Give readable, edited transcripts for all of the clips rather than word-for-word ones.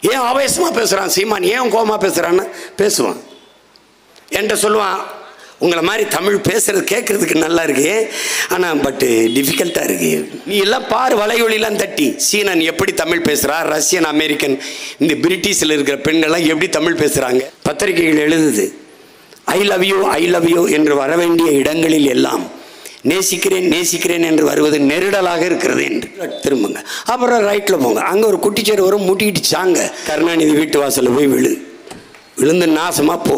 ஏன் ஆவேசமாக பேசுகிறான் சீமான், ஏன் கோபமாக பேசுகிறான்னு பேசுவான். என்கிட்ட சொல்லுவான், உங்களை மாதிரி தமிழ் பேசுகிறது கேட்குறதுக்கு நல்லா இருக்கு, ஆனால் பட்டு டிஃபிகல்ட்டாக இருக்கு. நீ எல்லாம் பாரு, வலையொலிலாம் தட்டி சீனன் எப்படி தமிழ் பேசுகிறா, ரஷ்யன் அமெரிக்கன் இந்த பிரிட்டிஷில் இருக்கிற பெண்கள்லாம் எப்படி தமிழ் பேசுகிறாங்க. பத்திரிகைகள் எழுதுது, I love you I love you என்று வர வேண்டிய இடங்களில் எல்லாம் நேசிக்கிறேன் நேசிக்கிறேன் என்று வருவது நெருடலாக இருக்கிறது என்று திரும்புங்க. அப்புறம் ரைட்டில் போங்க, அங்கே ஒரு குட்டிச்சேர் வரும், முட்டிக்கிட்டு சாங்க கருணாநிதி வீட்டு வாசலில் போய் விழுந்து நாசமாக போ.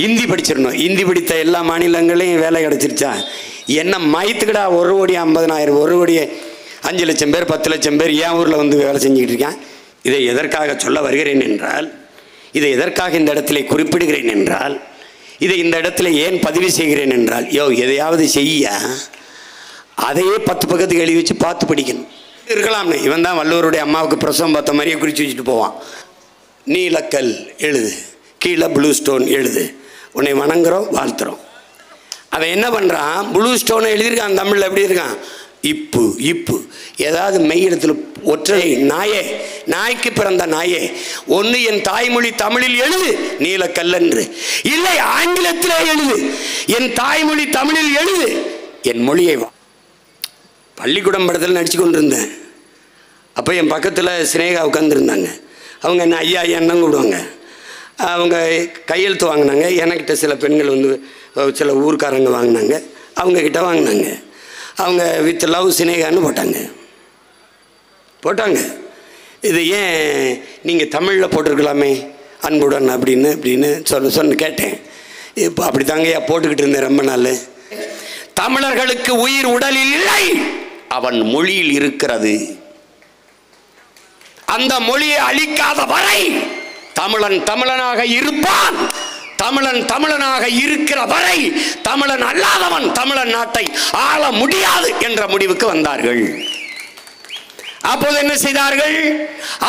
ஹிந்தி படிச்சிடணும். ஹிந்தி படித்த எல்லா மாநிலங்களையும் வேலை கிடச்சிருச்சா? என்ன மயத்துக்கடா 1,50,000 1 கோடி 5 லட்சம் பேர் 10 லட்சம் பேர் என் ஊரில் வந்து வேலை செஞ்சுக்கிட்டு இருக்கான். இதை எதற்காக சொல்ல வருகிறேன் என்றால், இதை எதற்காக இந்த இடத்துல குறிப்பிடுகிறேன் என்றால், இதை இந்த இடத்துல ஏன் பதிவு செய்கிறேன் என்றால், எதையாவது செய்ய அதையே 10 பக்கத்துக்கு எழுதி வச்சு பார்த்து படிக்கணும். இருக்கலாம்னு இவன் தான் வள்ளுவருடைய அம்மாவுக்கு பிரசவம் பார்த்த மாதிரியே குறித்து வச்சுட்டு போவான். நீலக்கல் எழுது, கீழே ப்ளூ ஸ்டோன் எழுது, உன்னை வணங்குறோம் வாழ்த்துறோம். அவன் என்ன பண்ணுறான், ப்ளூ ஸ்டோனை எழுதியிருக்கான், தமிழில் எப்படி இருக்கான், இப்பு ஏதாவது மெய் இடத்துல ஒற்றை நாயே, நாய்க்கு பிறந்த நாயே, ஒன்று என் தாய்மொழி தமிழில் எழுது நீலக்கல் என்று, இல்லை ஆங்கிலத்தில் எழுது, என் தாய்மொழி தமிழில் எழுது, என் மொழியை வா. பள்ளிக்கூடம் படத்தில் நடிச்சு கொண்டிருந்தேன். அப்போ என் பக்கத்தில் சினேகா உட்காந்துருந்தாங்க. அவங்க என்ன ஐயா ஐயான்னு கூப்பிடுவாங்க. அவங்க கையெழுத்து வாங்கினாங்க. எனக்கிட்ட சில பெண்கள் வந்து சில ஊர்க்காரங்க வாங்கினாங்க, அவங்கக்கிட்ட வாங்கினாங்க. அவங்க வித் லவ் சினேகான்னு போட்டாங்க. இது ஏன் நீங்கள் தமிழில் போட்டிருக்கலாமே அன்புடன் அப்படின்னு சொன்ன கேட்டேன். இப்போ அப்படி தாங்க போட்டுக்கிட்டு இருந்தேன் ரொம்ப நாள். தமிழர்களுக்கு உயிர் உடலில் இல்லை, அவன் மொழியில் இருக்கிறது. அந்த மொழியை அழிக்காத வரை தமிழன் தமிழனாக இருப்பான். தமிழன் தமிழனாக இருக்கிற வரை தமிழன் அல்லாதவன் தமிழன் நாட்டை ஆள முடியாது என்ற முடிவுக்கு வந்தார்கள். அப்போது என்ன செய்தார்கள்,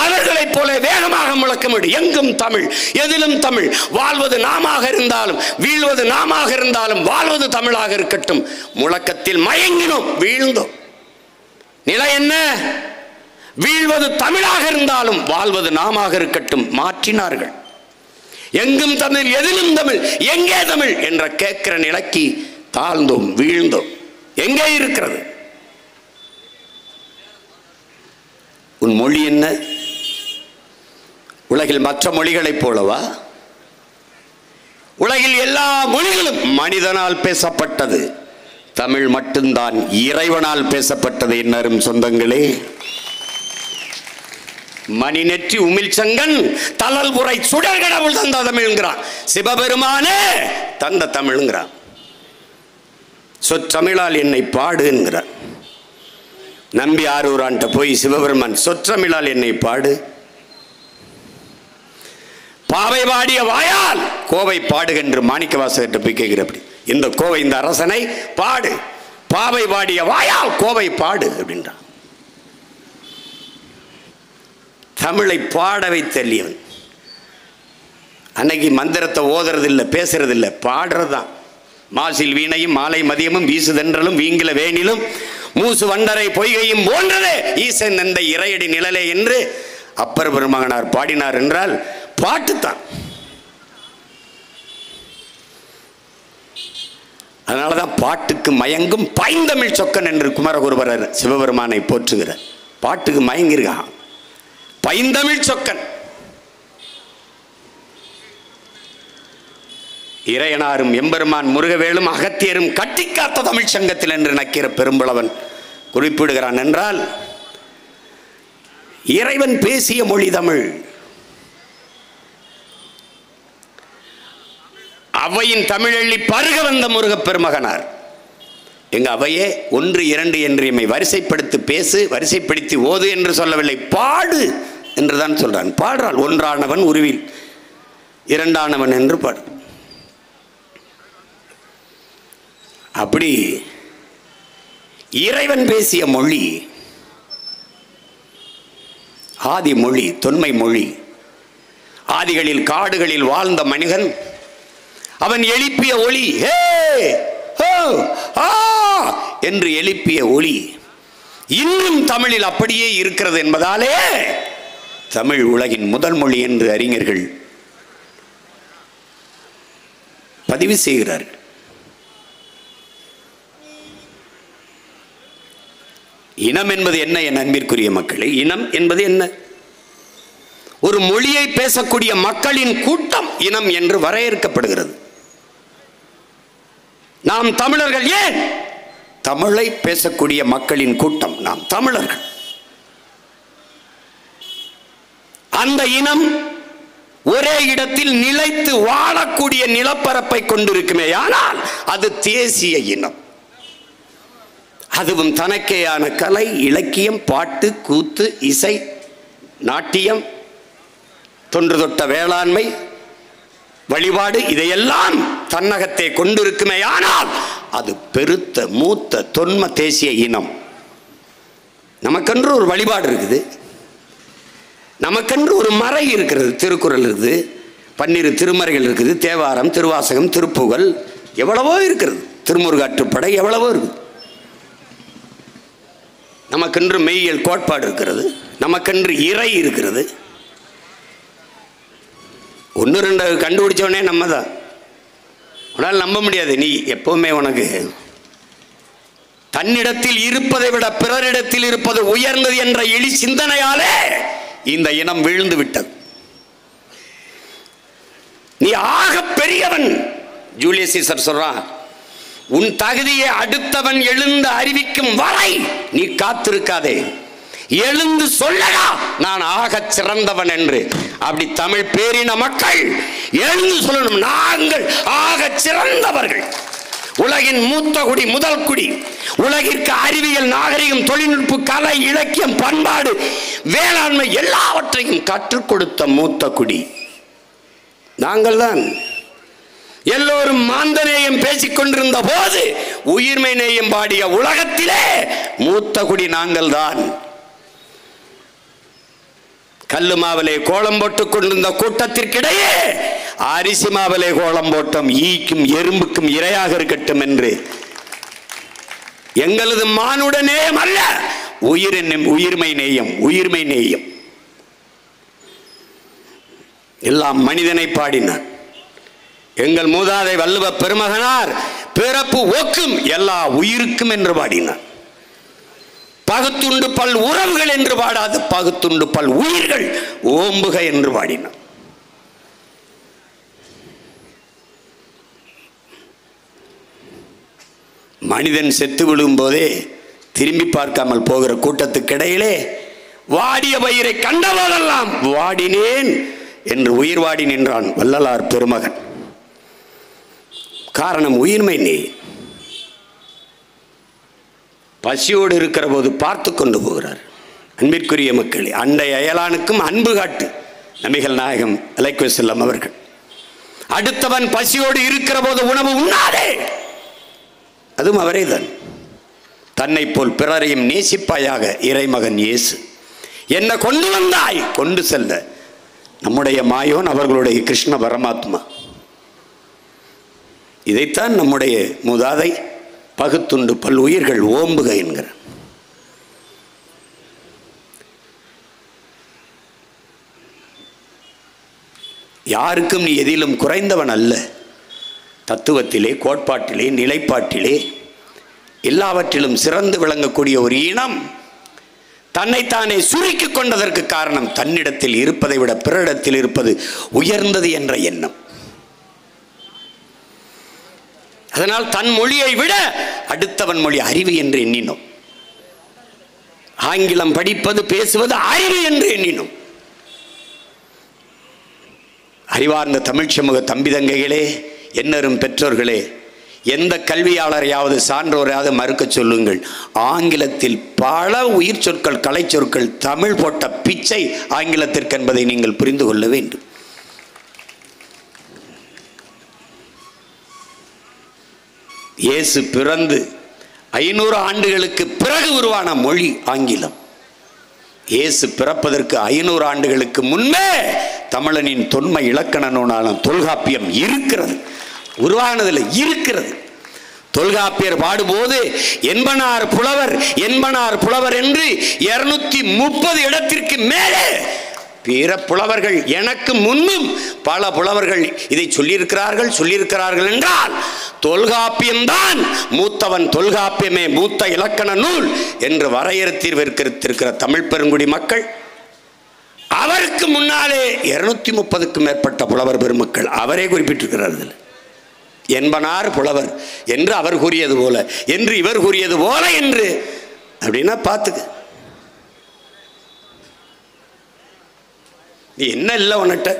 அவர்களைப் போல வேகமாக முழக்கமிடு, எங்கும் தமிழ், எதிலும் தமிழ், வாழ்வது நாமாக இருந்தாலும் வீழ்வது நாமாக இருந்தாலும் வாழ்வது தமிழாக இருக்கட்டும். முழக்கத்தில் மயங்கினோம், வீழ்ந்தோம். நிலை என்ன, வீழ்வது தமிழாக இருந்தாலும் வாழ்வது நாமாக இருக்கட்டும். மாற்றினார்கள். எங்கும் தமிழ், எதிலும் தமிழ், எங்கே தமிழ் என்ற கேட்கிற நிலைக்கு தாழ்ந்தோம், வீழ்ந்தோம். எங்கே இருக்கிறது உன் மொழி? என்ன உலகில் மற்ற மொழிகளைப் போலவா? உலகில் எல்லா மொழிகளும் மனிதனால் பேசப்பட்டது, தமிழ் மட்டும்தான் இறைவனால் பேசப்பட்டது. என்னரும் சொந்தங்களே, மணி நெற்றி உமிழ் சங்கன் தளல் உரை சுடர் கடவுள் தந்த தமிழ்ங்கிறான். சிவபெருமானே தந்த தமிழ்ங்கிறான். சொற்றமிழால் என்னை பாடுங்கிறான். நம்பி ஆரூரான்ட்ட போய் சிவபெருமான் சொற்றமிழால் என்னை பாடு, பாவை பாடிய வாயால் கோவை பாடுகின்ற மாணிக்க வாசகர்கிட்ட போய் கேட்கிறப்படி, இந்த கோவை இந்த அரசனை பாடு, பாவை பாடிய வாயால் கோவை பாடு அப்படின்றான். தமிழை பாட வைத்தல்லியவன். அன்னைக்கு மந்திரத்தை ஓதுறதில்லை, பேசுறதில்லை, பாடுறதுதான். மாசில் வீணையும் மாலை மதியமும் வீசுதென்றலும் வீங்கில வேணிலும் மூசு வண்டரை பொய்கையும் போன்றதே ஈசன் எந்த இறையடி நிழலே என்று அப்பர் பெருமகனார் பாடினார் என்றால் பாட்டுத்தான். அதனாலதான் பாட்டுக்கு மயங்கும் பைந்தமிழ் சொக்கன் என்று குமரகுருபரர் சிவபெருமானை போற்றுகிறார். பாட்டுக்கு மயங்கிருக்கான் பைந்தமிழ் சொக்கன். இறையனாரும் எம்பெருமான் முருகவேலும் அகத்தியரும் கட்டிக்காத்த தமிழ் சங்கத்தில் என்று நக்கிற பெரும்பளவன் குறிப்பிடுகிறான் என்றால், இறைவன் பேசிய மொழி தமிழ். அவையின் தமிழள்ளி பருக வந்த முருகப் பெருமகனார். எங்க அவையே 1 2 என்று எம்மை வரிசைப்படுத்தி பேசு, வரிசைப்படுத்தி ஓது என்று சொல்லவில்லை, பாடு என்றுதான் சொல்றான். பாடுறாள். ஒன்றானவன் உருவில் இரண்டானவன் என்று பாடு. அப்படி இறைவன் பேசிய மொழி ஆதி மொழி, தொன்மை மொழி. ஆதிகளில் காடுகளில் வாழ்ந்த மனிதன் அவன் எழுப்பிய ஒளி, ஹே ஹோ ஆ என்று எழுப்பிய ஒளி இன்னும் தமிழில் அப்படியே இருக்கிறது என்பதாலே தமிழ் உலகின் முதல் மொழி என்று அறிஞர்கள் பதிவு செய்கிறார்கள். இனம் என்பது என்ன என் அன்பிற்குரிய மக்களே? இனம் என்பது என்ன? ஒரு மொழியை பேசக்கூடிய மக்களின் கூட்டம் இனம் என்று வரையறுக்கப்படுகிறது. நாம் தமிழர்கள். ஏன்? தமிழை பேசக்கூடிய மக்களின் கூட்டம் நாம் தமிழர்கள். அந்த இனம் ஒரே இடத்தில் நிலைத்து வாழக்கூடிய நிலப்பரப்பை கொண்டிருக்குமே, ஆனால் அது தேசிய இனம். அதுவும் தனக்கேயான கலை, இலக்கியம், பாட்டு, கூத்து, இசை, நாட்டியம், தொன்று தொட்ட வேளாண்மை, வழிபாடு, இதையெல்லாம் தன்னகத்தை கொண்டிருக்குமே, ஆனால் அது பெருத்த மூத்த தொன்ம தேசிய இனம். நமக்கென்று ஒரு வழிபாடு இருக்குது, நமக்கென்று ஒரு மறை இருக்கிறது, திருக்குறள் இருக்குது, 12 திருமறைகள் இருக்குது, தேவாரம், திருவாசகம், திருப்புகழ், எவ்வளவோ இருக்கிறது, திருமுருகாற்றுப்படை, எவ்வளவோ இருக்குது. நமக்கென்று மெய்யியல் கோட்பாடு இருக்கிறது, நமக்கென்று இறை இருக்கிறது. 1-2 கண்டுபிடிச்சவனே நம்ம தான். உன்னால் நம்ப முடியாது. நீ எப்பவுமே உனக்கு தன்னிடத்தில் இருப்பதை விட பிறரிடத்தில் இருப்பது உயர்ந்தது என்ற எளி சிந்தனையாலே இந்த இனம் விழுந்து விட்டது. நீ ஆக பெரியவன். ஜூலியஸ் சீசர் சொல்றான், உன் தகுதியை அடுத்தவன் எழுந்து அறிவிக்கும் வரை நீ காத்திருக்காதே, எழுந்து சொல்லடா நான் ஆக சிறந்தவன் என்று. அப்படி தமிழ் பேரின மக்கள் எழுந்து சொல்லணும், நாங்கள் ஆக சிறந்தவர்கள், உலகின் மூத்த குடி, முதல் குடி, உலகிற்கு அறிவியல், நாகரிகம், தொழில்நுட்ப, கலை, இலக்கியம், பண்பாடு, வேளாண்மை எல்லாவற்றையும் கற்றுக் கொடுத்த மூத்த குடி நாங்கள் தான். எல்லோரும் மாந்தநேயம் பேசிக் கொண்டிருந்த போது உயிர்மை நேயம் பாடிய உலகத்திலே மூத்த குடி நாங்கள் தான். கல்லு மாவிலே கோலம் போட்டுக் கொண்டிருந்த கூட்டத்திற்கிடையே அரிசி மாவிலே கோலம் போட்டோம், ஈக்கும் எறும்புக்கும் இரையாக இருக்கட்டும் என்று. எங்களது மானுட நேயம் அல்ல, உயிர்மை நேயம், உயிர்மை நேயம். எல்லாம் மனிதனை பாடினார். எங்கள் மூதாதை வள்ளுவ பெருமகனார் பிறப்பு ஒக்கும் எல்லா உயிருக்கும் என்று பாடினார். பகுத்துண்டு பல் உறவுகள் என்று பாடாது, பகுத்துண்டு பல் உயிர்கள் ஓம்புக என்று பாடினார். மனிதன் செத்து விழும் போதே திரும்பி பார்க்காமல் போகிற கூட்டத்துக்கிடையிலே வாடிய பயிரை கண்டபோதெல்லாம் வாடினேன் என்று உயிர் வாடி நின்றான் வள்ளலார் பெருமகன். காரணம் உயிர்மை நேயம். பசியோடு இருக்கிற போது பார்த்து கொண்டு போகிறார். அன்பிற்குரிய மக்களே, அண்டை அயலானுக்கும் அன்பு காட்டு நபிகள் நாயகம் அலைஹி வஸல்லம் அவர்கள். அடுத்தவன் பசியோடு இருக்கிற போது உணவு உண்ணாதே, அதுவும் அவரே தான். தன்னை போல் பிறரையும் நேசிப்பாயாக இறைமகன் இயேசு. என்ன கொண்டு வந்தாய்? கொண்டு செல்ல நம்முடைய மாயோன் அவர்களுடைய கிருஷ்ண பரமாத்மா. இதைத்தான் நம்முடைய மூதாதை பகுத்துண்டு பல் உயிர்கள் ஓம்புக என்கிறார். யாருக்கும் நீ எதிலும் குறைந்தவன் அல்ல. தத்துவத்திலே, கோட்பாட்டிலே, நிலைப்பாட்டிலே எல்லாவற்றிலும் சிறந்து விளங்கக்கூடிய ஒரு இனம் தன்னைத்தானே சுருக்கிக் கொண்டதற்கு காரணம் தன்னிடத்தில் இருப்பதை விட பிறரிடத்தில் இருப்பது உயர்ந்தது என்ற எண்ணம். அதனால் தன் மொழியை விட அடுத்தவன் மொழி அறிவு என்று எண்ணினோம். ஆங்கிலம் படிப்பது, பேசுவது அறிவு என்று எண்ணினோம். அறிவார்ந்த தமிழ் சமூக தம்பிதங்கைகளே, என்னரும் பெற்றோர்களே, எந்த கல்வியாளரையாவது சான்றோரையாவது மறுக்க சொல்லுங்கள். ஆங்கிலத்தில் பல உயிர் சொற்கள், கலை சொற்கள் தமிழ் போட்ட பிச்சை ஆங்கிலத்திற்கு என்பதை நீங்கள் புரிந்து கொள்ள வேண்டும். இயேசு பிறந்து 500 ஆண்டுகளுக்கு பிறகு உருவான மொழி ஆங்கிலம். இயேசு பிறப்பதற்கு 500 ஆண்டுகளுக்கு முன்பே தமிழனின் தொன்மை இலக்கண நூலான தொல்காப்பியம் இருக்கிறது. உருவானதில் இருக்கிறது. தொல்காப்பியர் பாடும்போது என்பனார் புலவர் என்று 230 இடத்திற்கு மேலே பிற புலவர்கள் எனக்கு முன்னும் பல புலவர்கள் இதை சொல்லியிருக்கிறார்கள் என்றால் தொல்காப்பியம்தான் மூத்தவன், தொல்காப்பியமே மூத்த இலக்கண நூல் என்று வரையறுத்திருக்கிற தமிழ் பெருங்குடி மக்கள், அவருக்கு முன்னாலே 230க்கும் மேற்பட்ட புலவர் பெருமக்கள் அவரே குறிப்பிட்டிருக்கிறார்கள். என்பனார் புலவர் என்று அவர் கூறியது போல, என்று இவர் கூறியது போல என்று. அப்படின்னா பார்த்துக்க, நீ என்ன இல்லை உன்னிட்ட?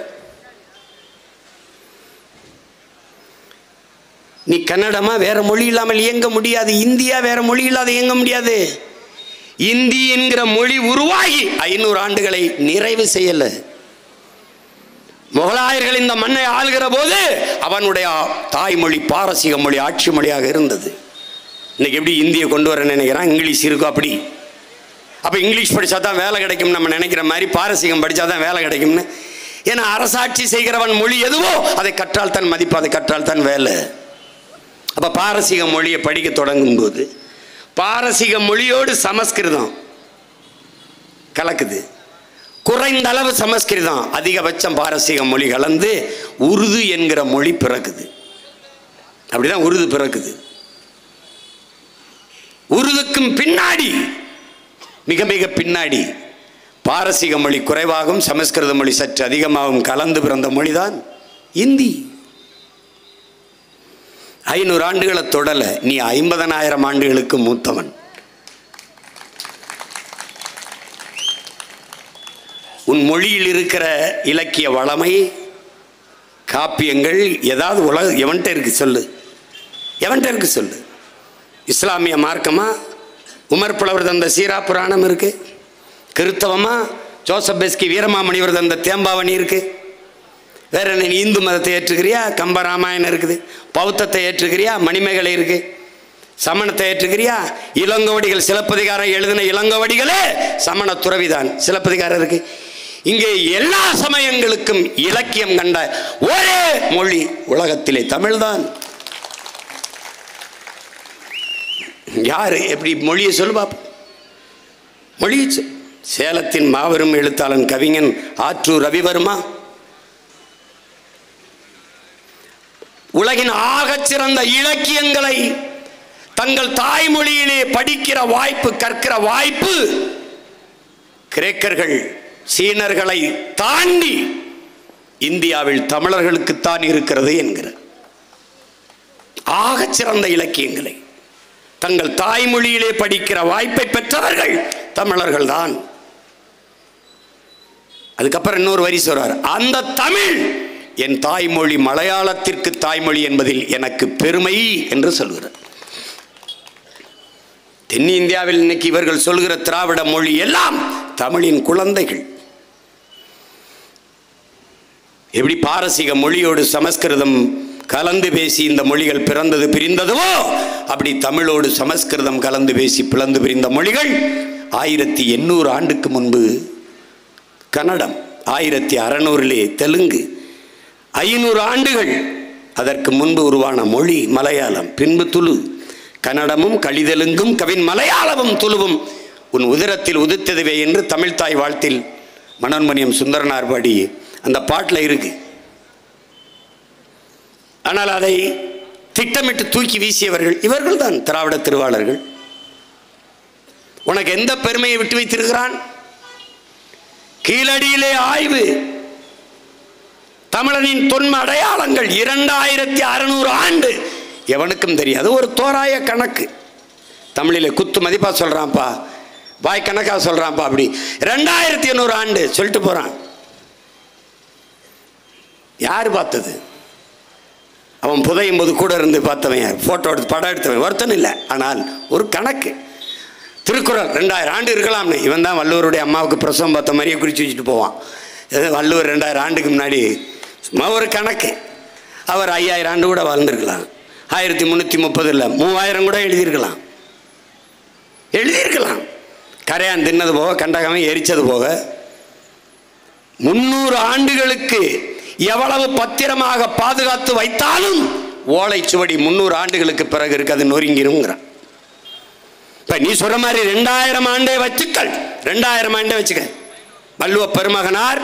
நீ கன்னடமா வேற மொழி இல்லாமல் இயங்க முடியாது, இந்தியா வேற மொழி இல்லாத இயங்க முடியாது. இந்தி என்கிற மொழி உருவாகி 500 ஆண்டுகளை நிறைவு செய்யல. முகலாயர்கள் இந்த மண்ணை ஆள்கிற போது அவனுடைய தாய்மொழி பாரசீக மொழி ஆட்சி மொழியாக இருந்தது. இன்னைக்கு எப்படி இந்தியை கொண்டு வர நினைக்கிறான், இங்கிலீஷ் இருக்கும் அப்படி. அப்போ இங்கிலீஷ் படித்தா தான் வேலை கிடைக்கும் நம்ம நினைக்கிற மாதிரி பாரசீகம் படித்தா தான் வேலை கிடைக்கும்னு. ஏன்னா அரசாட்சி செய்கிறவன் மொழி எதுவோ அதை கற்றால் தான் மதிப்பு, அதை கற்றால் தான் வேலை. அப்போ பாரசீக மொழியை படிக்க தொடங்கும் போது பாரசீக மொழியோடு சமஸ்கிருதம் கலக்குது. குறைந்த அளவு சமஸ்கிருதம், அதிகபட்சம் பாரசீக மொழி கலந்து உருது என்கிற மொழி பிறக்குது. அப்படிதான் உருது பிறக்குது. உருதுக்கும் பின்னாடி, மிக மிக பின்னாடி பாரசீக மொழி குறைவாகவும் சமஸ்கிருத மொழி சற்று அதிகமாகவும் கலந்து பிறந்த மொழிதான் இந்தி. 500 ஆண்டுகளை தொடல, நீ 50,000 ஆண்டுகளுக்கு மூத்தவன். உன் மொழியில் இருக்கிற இலக்கிய வளமை, காப்பியங்கள் ஏதாவது எவன்கிட்ட இருக்கு சொல்லு, எவன்கிட்ட இருக்கு சொல்லு. இஸ்லாமிய மார்க்கமா உமர் புலவர் தந்த சீரா புராணம் இருக்கு. கிறிஸ்தவமா ஜோசப் பெஸ்கி வீரமாமணிவர் தந்த தேம்பாவணி இருக்கு. வேற என்ன, இந்து மதத்தை ஏற்றுக்கிறியா, கம்பராமாயணம் இருக்குது. பௌத்தத்தை ஏற்றுக்கிறியா, மணிமேகலை இருக்கு. சமணத்தை ஏற்றுக்கிறியா, இளங்கோவடிகள் சிலப்பதிகாரம் எழுதின இளங்கோவடிகளே சமண துறவிதான், சிலப்பதிகாரம் இருக்கு. இங்கே எல்லா சமயங்களுக்கும் இலக்கியம் கண்ட ஒரே மொழி உலகத்திலே தமிழ்தான். யாரு எப்படி மொழியை சொல்லு பாப்போம். மொழி சேலத்தின் மாபெரும் எழுத்தாளன் கவிஞன் ஆற்றூர் ரவிவர்மா உலகின் ஆகச் சிறந்த இலக்கியங்களை தங்கள் தாய்மொழியிலே படிக்கிற வாய்ப்பு, கற்கிற வாய்ப்பு கிரேக்கர்கள் சீனர்களை தாண்டி இந்தியாவில் தமிழர்களுக்குத்தான் இருக்கிறது என்கிற ஆகச் சிறந்த இலக்கியங்களை தங்கள் தாய்மொழியிலே படிக்கிற வாய்ப்பை பெற்றவர்கள் தமிழர்கள் தான். அதுக்கப்புறம் இன்னொரு வரி சொல்றார், அந்த தமிழ் என் தாய்மொழி மலையாளத்திற்கு தாய்மொழி என்பதில் எனக்கு பெருமை என்று சொல்கிறார். தென்னிந்தியாவில் இன்னைக்கு இவர்கள் சொல்கிற திராவிட மொழி எல்லாம் தமிழின் குழந்தைகள். எப்படி பாரசீக மொழியோடு சமஸ்கிருதம் கலந்து பேசி இந்த மொழிகள் பிறந்தது பிரிந்ததுவோ, அப்படி தமிழோடு சமஸ்கிருதம் கலந்து பேசி பிளந்து பிரிந்த மொழிகள். 1800 ஆண்டுக்கு முன்பு கன்னடம், 1600 தெலுங்கு, 500 ஆண்டுகள் அதற்கு முன்பு உருவான மொழி மலையாளம், பின்பு துளு. கன்னடமும் கலிதெலுங்கும் கவின் மலையாளமும் துளுவும் உன் உதிரத்தில் உதித்ததுவே என்று தமிழ்தாய் வாழ்த்தில் மனோன்மணியம் சுந்தரனார் பாடி அந்த பாட்டில் இருக்கு. ஆனால் அதை திட்டமிட்டு தூக்கி வீசியவர்கள் இவர்கள் தான், திராவிட திருவாளர்கள். உனக்கு எந்த பெருமையை விட்டு வைத்திருக்கிறான்? கீழடியிலே ஆய்வு, தமிழனின் தொன்ம அடையாளங்கள் 2600 ஆண்டு எவனுக்கும் தெரியாது. ஒரு தோராய கணக்கு தமிழிலே குத்து மதிப்பா சொல்றான்ப்பா, வாய் கணக்கா சொல்றான்ப்பா. அப்படி 2800 ஆண்டு சொல்லிட்டு போறான். யாரு பார்த்தது? அவன் புதையும் போது கூட இருந்து பார்த்தவன் யார்? போட்டோ எடுத்து படம் எடுத்தவன் ஒருத்தன் இல்லை. ஆனால் ஒரு கணக்கு. திருக்குறள் 2000 ஆண்டு இருக்கலாம்னு இவன் தான் வள்ளுவருடைய அம்மாவுக்கு பிரசவம் பார்த்த மாதிரியே குறித்து வச்சுட்டு போவான். வள்ளுவர் 2000 ஆண்டுக்கு முன்னாடி சும்மா ஒரு கணக்கு. அவர் 5000 ஆண்டு கூட வாழ்ந்துருக்கலாம். 1330 இல்லை 3000 கூட எழுதியிருக்கலாம். கரையான் தின்னது போக, கண்டகமே எரிச்சது போக 300 ஆண்டுகளுக்கு எவ்வளவு பத்திரமாக பாதுகாத்து வைத்தாலும் ஓலைச்சுவடி 300 ஆண்டுகளுக்கு பிறகு இருக்கு, அது நொறுங்கிருங்கிறான். இப்ப நீ சொல்ற மாதிரி 2000 ஆண்டே வச்சுக்கள், 2000 ஆண்டே வச்சுக்க. வள்ளுவ பெருமகனார்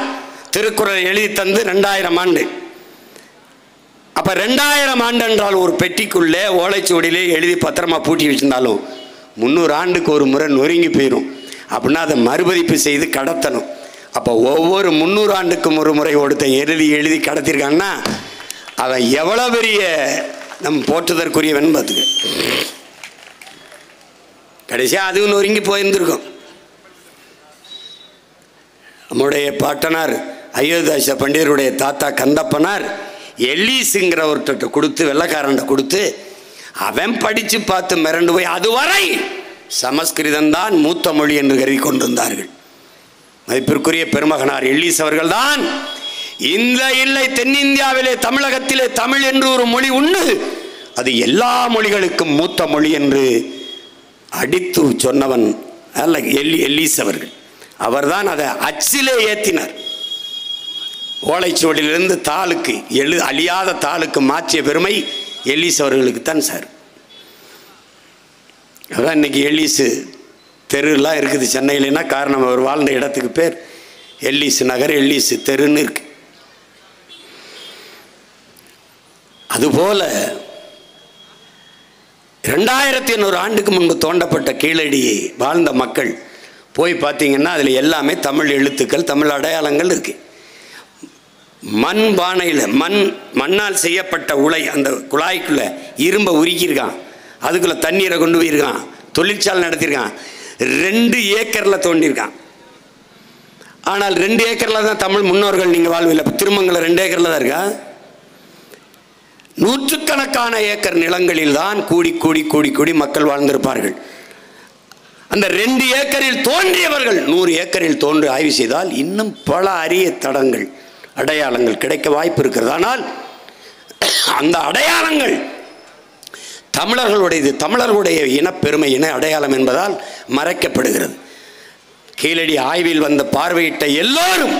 திருக்குறள் எழுதி தந்து 2000 ஆண்டு. அப்ப 2000 ஆண்டு என்றால் ஒரு பெட்டிக்குள்ளே ஓலைச்சுவடியிலே எழுதி பத்திரமா பூட்டி வச்சிருந்தாலும் 300 ஆண்டுக்கு ஒரு முறை நொறுங்கி போயிடும். அப்படின்னா அதை மறுபதிப்பு செய்து கடத்தணும். அப்போ ஒவ்வொரு 300 ஆண்டுக்கும் ஒரு முறை ஒருத்தன் எழுதி கடத்திருக்காங்கன்னா அவன் எவ்வளோ பெரிய நம் போற்றுதற்குரியவன் பார்த்துக்க. கடைசியாக அதுவும் நொறுங்கி போயிருந்திருக்கும். நம்முடைய பாட்டனார் அயோத்தியாச பண்டிதருடைய தாத்தா கந்தப்பனார் எல்லீஸுங்கிற ஒருத்த கொடுத்து, வெள்ளைக்காரன் கொடுத்து, அவன் படித்து பார்த்து மிரண்டு போய் அதுவரை சமஸ்கிருதம்தான் மூத்த மொழி என்று கருதி கொண்டிருந்தார்கள். மதிப்பிற்குரிய பெருமகனார் எல்லீஸ் அவர்கள் தான் இந்த இல்லை தென்னிந்தியாவிலே தமிழகத்திலே தமிழ் என்று ஒரு மொழி உண்டு, அது எல்லா மொழிகளுக்கும் மூத்த மொழி என்று அடித்து சொன்னவன் அல்ல எல்லீஸ் அவர்கள். அவர்தான் அதை அச்சிலே ஏற்றினார். ஓலைச்சுவடியிலிருந்து தாளுக்கு அழியாத தாளுக்கு மாற்றிய பெருமை எல்லீஸ் அவர்களுக்கு தான் சார். அதான் இன்னைக்கு எல்லீஸு தெருலாம் இருக்குது சென்னையிலன்னா காரணம் அவர் வாழ்ந்த இடத்துக்கு பேர் எல்லீஸ் நகர், எல்லீஸ் தெருன்னு இருக்கு. அதுபோல 2800 ஆண்டுக்கு முன்பு தோண்டப்பட்ட கீழடி வாழ்ந்த மக்கள் போய் பார்த்தீங்கன்னா அதில் எல்லாமே தமிழ் எழுத்துக்கள், தமிழ் அடையாளங்கள் இருக்கு. மண் பானையில் மண்ணால் செய்யப்பட்ட உலை, அந்த குழாய்க்குள்ள இரும்பை உருக்கியிருக்கான், அதுக்குள்ள தண்ணீரை கொண்டு போயிருக்கான், தொழிற்சாலை நடத்தியிருக்கான். 2 ஏக்கரில் தோண்டியிருக்கான். ஆனால் 2 ஏக்கரில் தான் தமிழ் முன்னோர்கள் நீங்கள் வாழ்வில்லை. திருமங்கலம் 2 ஏக்கரில் தான் இருக்கா. நூற்றுக்கணக்கான ஏக்கர் நிலங்களில் தான் கூடி கூடி கூடி கூடி மக்கள் வாழ்ந்திருப்பார்கள். அந்த 2 ஏக்கரில் தோன்றியவர்கள் 100 ஏக்கரில் தோன்றி ஆய்வு செய்தால் இன்னும் பல அரிய தடங்கள், அடையாளங்கள் கிடைக்க வாய்ப்பு இருக்கிறது. ஆனால் அந்த அடையாளங்கள் தமிழர்களுடையது, தமிழர்களுடைய இனப்பெருமை, இன அடையாளம் என்பதால் மறைக்கப்படுகிறது. கீழடி ஆய்வில் வந்த பார்வையிட்ட எல்லோரும்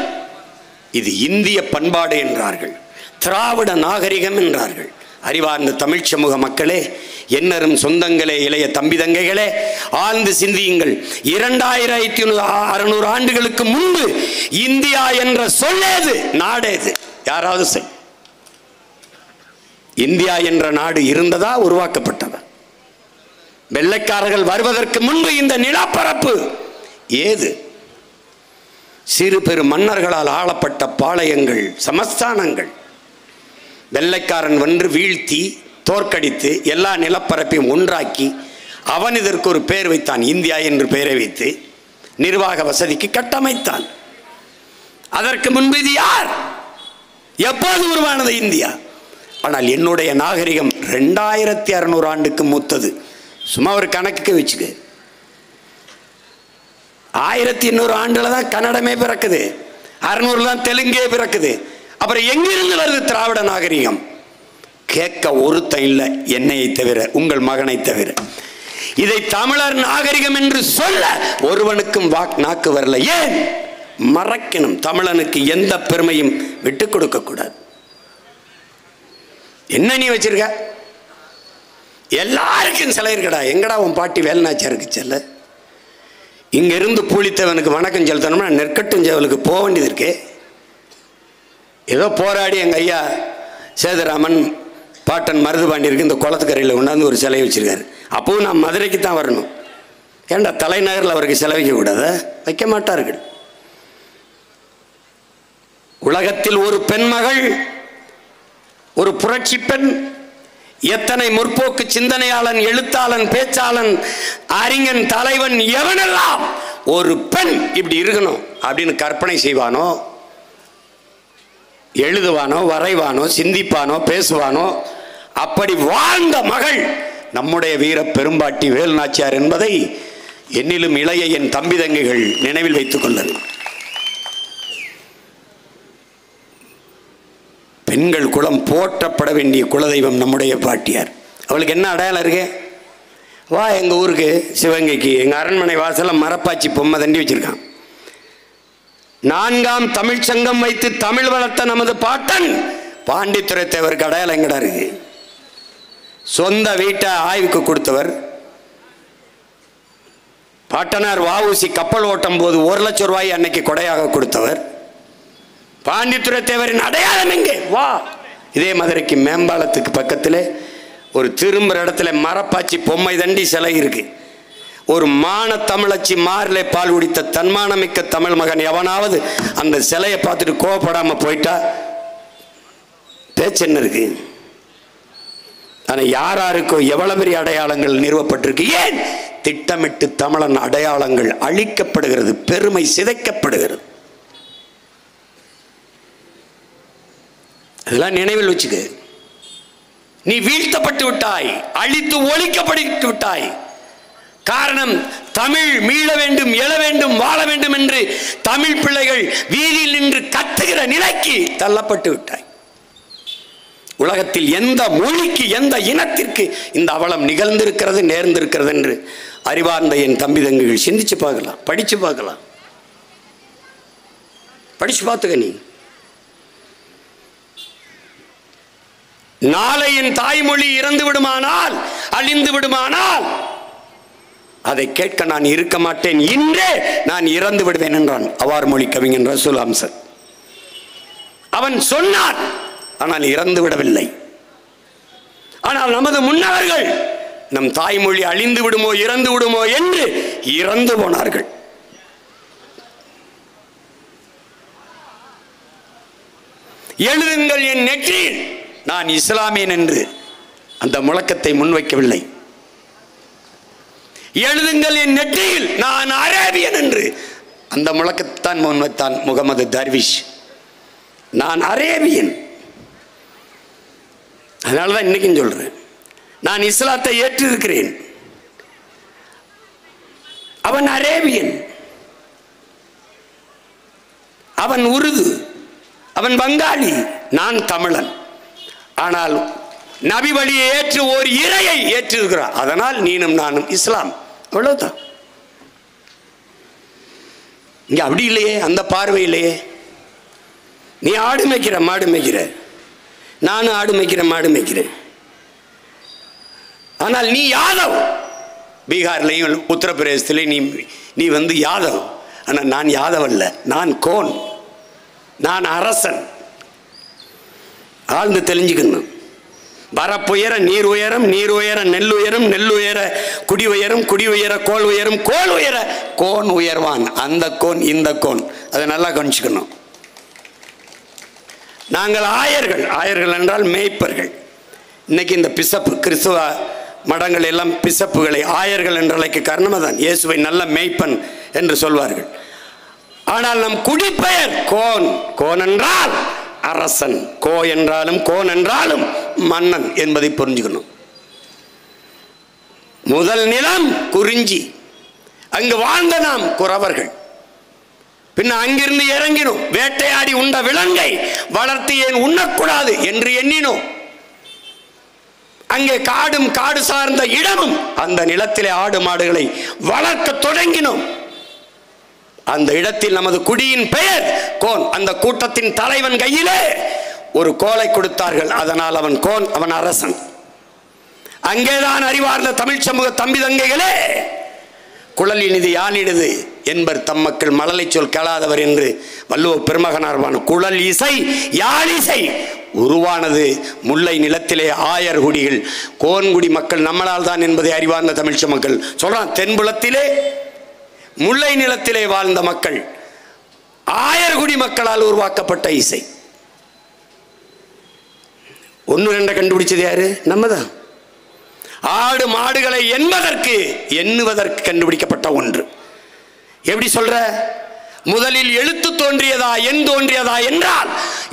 இது இந்திய பண்பாடு என்றார்கள், திராவிட நாகரிகம் என்றார்கள். அறிவார்ந்த தமிழ் சமூக மக்களே, என்னரும் சொந்தங்களே, இளைய தம்பி தங்கைகளே, ஆழ்ந்து சிந்தியுங்கள். 2600 ஆண்டுகளுக்கு முன்பு இந்தியா என்ற சொல்லேது, நாடேது? யாராவது சொல். இந்தியா என்ற நாடு இருந்ததா, உருவாக்கப்பட்டதா? வெள்ளைக்காரர்கள் வருவதற்கு முன்பு இந்த நிலப்பரப்பு ஏது? சிறு பெரு மன்னர்களால் ஆளப்பட்ட பாளையங்கள், சமஸ்தானங்கள். வெள்ளைக்காரன் வென்று வீழ்த்தி தோற்கடித்து எல்லா நிலப்பரப்பையும் ஒன்றாக்கி அவன் இதற்கு ஒரு பெயர் வைத்தான், இந்தியா என்று பெயரை வைத்து நிர்வாக வசதிக்கு கட்டமைத்தான். அதற்கு முன்பு இது யார்? எப்போது உருவானது இந்தியா? ஆனால் என்னுடைய நாகரிகம் 2600 ஆண்டுக்கு மூத்தது. சும்மா ஒரு கணக்குக்கு வச்சுக்க. 1800 ஆண்டுல தான் கன்னடமே பிறக்குது, 600 தான் தெலுங்கே பிறக்குது. அப்புறம் எங்கிருந்து வருது திராவிட நாகரிகம்? கேட்க ஒருத்தன் இல்லை, என்னையை தவிர, உங்கள் மகனை தவிர. இதை தமிழர் நாகரிகம் என்று சொல்ல ஒருவனுக்கும் நாக்கு வரல. ஏன்? மறைக்கணும். தமிழனுக்கு எந்த பெருமையும் விட்டு கொடுக்க கூடாது. என்ன நீ வச்சிருக்க? எல்லாருக்கும் சிலை இருக்கடா. எங்கடா உன் பாட்டி வேலுநாச்சியாருக்கு செல்ல? இங்க இருந்து பூலித்தவனுக்கு வணக்கம் செலுத்தணும்னா நெற்கட்டுஞ்சவலுக்கு போக வேண்டியது இருக்கு. ஏதோ போராடி எங்க ஐயா சேதுராமன் பாட்டன் மருதுபாண்டியருக்கு இந்த குளத்துக்கரையில் கொண்டாந்து ஒரு சிலை வச்சிருக்காரு. அப்பவும் நான் மதுரைக்கு தான் வரணும். ஏண்டா தலைநகரில் அவருக்கு சிலை வைக்க கூடாத? வைக்க மாட்டார்கள். உலகத்தில் ஒரு பெண்மகள், ஒரு புரட்சி பெண், எத்தனை முற்போக்கு சிந்தனையாளன், எழுத்தாளன், பேச்சாளன், அறிஞன், தலைவன், எவனெல்லாம் ஒரு பெண் இப்படி இருக்கணும் அப்படின்னு கற்பனை செய்வானோ, எழுதுவானோ, வரைவானோ, சிந்திப்பானோ, பேசுவானோ, அப்படி வாழ்ந்த மகள் நம்முடைய வீர பெரும்பாட்டி வேலுநாச்சியார் என்பதை என்னிலும் இளைய என் தம்பி தங்கைகள் நினைவில் வைத்துக் கொள்ளணும். பெண்கள் குலம் போற்றப்பட வேண்டிய குலதெய்வம் நம்முடைய பாட்டியார். அவளுக்கு என்ன அடையாளம் இருக்கு? வா எங்கள் ஊருக்கு சிவகங்கைக்கு, எங்கள் அரண்மனை வாசலில் மரப்பாச்சி பொம்மை தண்டி வச்சிருக்கான். 4ஆம் தமிழ் சங்கம் வைத்து தமிழ் வளர்த்த நமது பாட்டன் பாண்டித்துரை தேவருக்கு அடையாளம் எங்கடா இருக்கு? சொந்த வீட்டை ஆய்வுக்கு கொடுத்தவர், பாட்டனார் வஉசி கப்பல் ஓட்டும் போது 1 லட்சம் ரூபாய் அன்னைக்கு கொடையாக கொடுத்தவர். பாண்டித்துரை தேவரின் அடையாளம் எங்கே? வா. இதே மதுரைக்கு மேம்பாலத்துக்கு பக்கத்தில் ஒரு திரும்புற இடத்துல மரப்பாச்சி பொம்மை தண்டி சிலை இருக்கு. ஒரு மான தமிழச்சி மாரிலே பால் குடித்த தன்மானமிக்க தமிழ் மகன் எவனாவது அந்த சிலையை பார்த்துட்டு கோவப்படாம போயிட்டா பேச்சு என்ன இருக்கு? ஆனா யாராருக்கோ எவ்வளவு பெரிய அடையாளங்கள் நிறுவப்பட்டிருக்கு. ஏன்? திட்டமிட்டு தமிழன் அடையாளங்கள் அழிக்கப்படுகிறது, பெருமை சிதைக்கப்படுகிறது. அதெல்லாம் நினைவில் வச்சுக்க. நீ வீழ்த்தப்பட்டு விட்டாய், அழித்து ஒழிக்கப்பட்டு விட்டாய். காரணம், தமிழ் மீள வேண்டும், எழ வேண்டும், வாழ வேண்டும் என்று தமிழ் பிள்ளைகள் வீதியில் நின்று கத்துகிற நிலைக்கு தள்ளப்பட்டு விட்டாய். உலகத்தில் எந்த மொழிக்கு, எந்த இனத்திற்கு இந்த அவலம் நிகழ்ந்திருக்கிறது, நேர்ந்திருக்கிறது என்று அறிவார்ந்த என் தம்பி தங்கைகள் சிந்திச்சு பார்க்கலாம், படிச்சு பார்க்கலாம். படிச்சு பார்த்துக்க. நீ நாளை என் தாய்மொழி இறந்து விடுமானால், அழிந்து விடுமானால் அதை கேட்க நான் இருக்க மாட்டேன், இன்றே நான் இறந்து விடுவேன் என்றான் அவார் மொழி கவிஞன் ரசூல் அம்சத். அவன் சொன்னான், ஆனால் இறந்து விடவில்லை. ஆனால் நமது முன்னவர்கள் நம் தாய்மொழி அழிந்து விடுமோ, இறந்து விடுமோ என்று இறந்து போனார்கள். எழுதுங்கள் என் நெற்றியில் நான் இஸ்லாமியன் என்று அந்த முழக்கத்தை முன்வைக்கவில்லை. எழுதுங்கள் என் நெற்றியில் நான் அரேபியன் என்று அந்த முழக்கத்தான் முன்வைத்தான் முகமது தர்விஷ். நான் அரேபியன். அதனாலதான் இன்னைக்கும் சொல்றேன், நான் இஸ்லாத்தை ஏற்றிருக்கிறேன். அவன் அரேபியன், அவன் உருது, அவன் வங்காளி, நான் தமிழன். ஆனால் நபி வழியை ஏற்று ஓர் இறையை ஏற்றிருக்கிறார். அதனால் நீனும் நானும் இஸ்லாம். அவ்வளவுதான். இங்க அப்படி இல்லையே, அந்த பார்வை இல்லையே. நீ ஆடு மேய்க்கிற, மாடு மேய்க்கிற, நானும் ஆடு மேய்க்கிறேன், மாடு மேய்க்கிறேன். ஆனால் நீ யாதவ். பீகார்லையும் உத்தரப்பிரதேசத்திலையும் நீ வந்து யாதவ். ஆனால் நான் யாதவ் அல்ல, நான் கோன், நான் அரசன். ஆழ்ந்து தெளிஞ்சுக்கணும். வரப்புயர நீர் உயரம், நீர் உயர நெல் உயரம், நெல் உயர குடி உயரம், குடி உயர கோல் உயரம், கோல் உயர கோன் உயர்வான். அந்த கோன் இந்த கோன், அதை நல்லா கவனிச்சுக்கணும். நாங்கள் ஆயர்கள். ஆயர்கள் என்றால் மேய்ப்பர்கள். இன்னைக்கு இந்த பிசப்பு கிறிஸ்துவ மடங்கள் எல்லாம் பிசப்புகளை ஆயர்கள் என்று அழைக்க காரணம் தான். இயேசுவை நல்ல மேய்ப்பன் என்று சொல்வார்கள். ஆனால் நம் குடிப்பெயர் கோன். கோன் என்றால் அரசன், கோ என்றாலும் கோன் என்றாலும் மன்னன் என்பதை புரிஞ்சுக்கணும். முதல் நிலம் குறிஞ்சி, அங்கு வாழ்ந்த நாம் குறவர்கள். பின்ன அங்கிருந்து இறங்கினோம். வேட்டையாடி உண்ட விலங்கை வளர்த்து ஏன் உண்ணக்கூடாது என்று எண்ணினோம். அங்கே காடும் காடு சார்ந்த இடமும் அந்த நிலத்திலே ஆடு மாடுகளை வளர்க்க தொடங்கினோம். அந்த இடத்தில் நமது குடியின் பெயர் கோன். அந்த கூட்டத்தின் தலைவன் கையிலே ஒரு கோலை கொடுத்தார்கள். அதனால் அவன் கோன், அவன் அரசன். அங்கேதான் அறிவார்ந்த தமிழ் சமூக தம்பி தங்கைகளே, குழல் இனிது யானிடுது என்பர் தம் மக்கள் மழலை சொல் கேளாதவர் என்று வள்ளுவ பெருமகனார்வான். குழல் இசை யாழிசை உருவானது முல்லை நிலத்திலே ஆயர் குடிகள், கோன்குடி மக்கள் நம்மளால் தான் என்பதை அறிவார்ந்த தமிழ்ச்ச மக்கள் சொல்றான். தென்புலத்திலே முல்லை நிலத்திலே வாழ்ந்த மக்கள் ஆயர்குடி மக்களால் உருவாக்கப்பட்ட இசை. 1-2 கண்டுபிடிச்சது யாரு? நம்ம தான். ஆடு மாடுகளை எண்ணுவதற்கு கண்டுபிடிக்கப்பட்ட ஒன்று. எப்படி சொல்ற? முதலில் எழுத்து தோன்றியதா, எண் தோன்றியதா என்றால்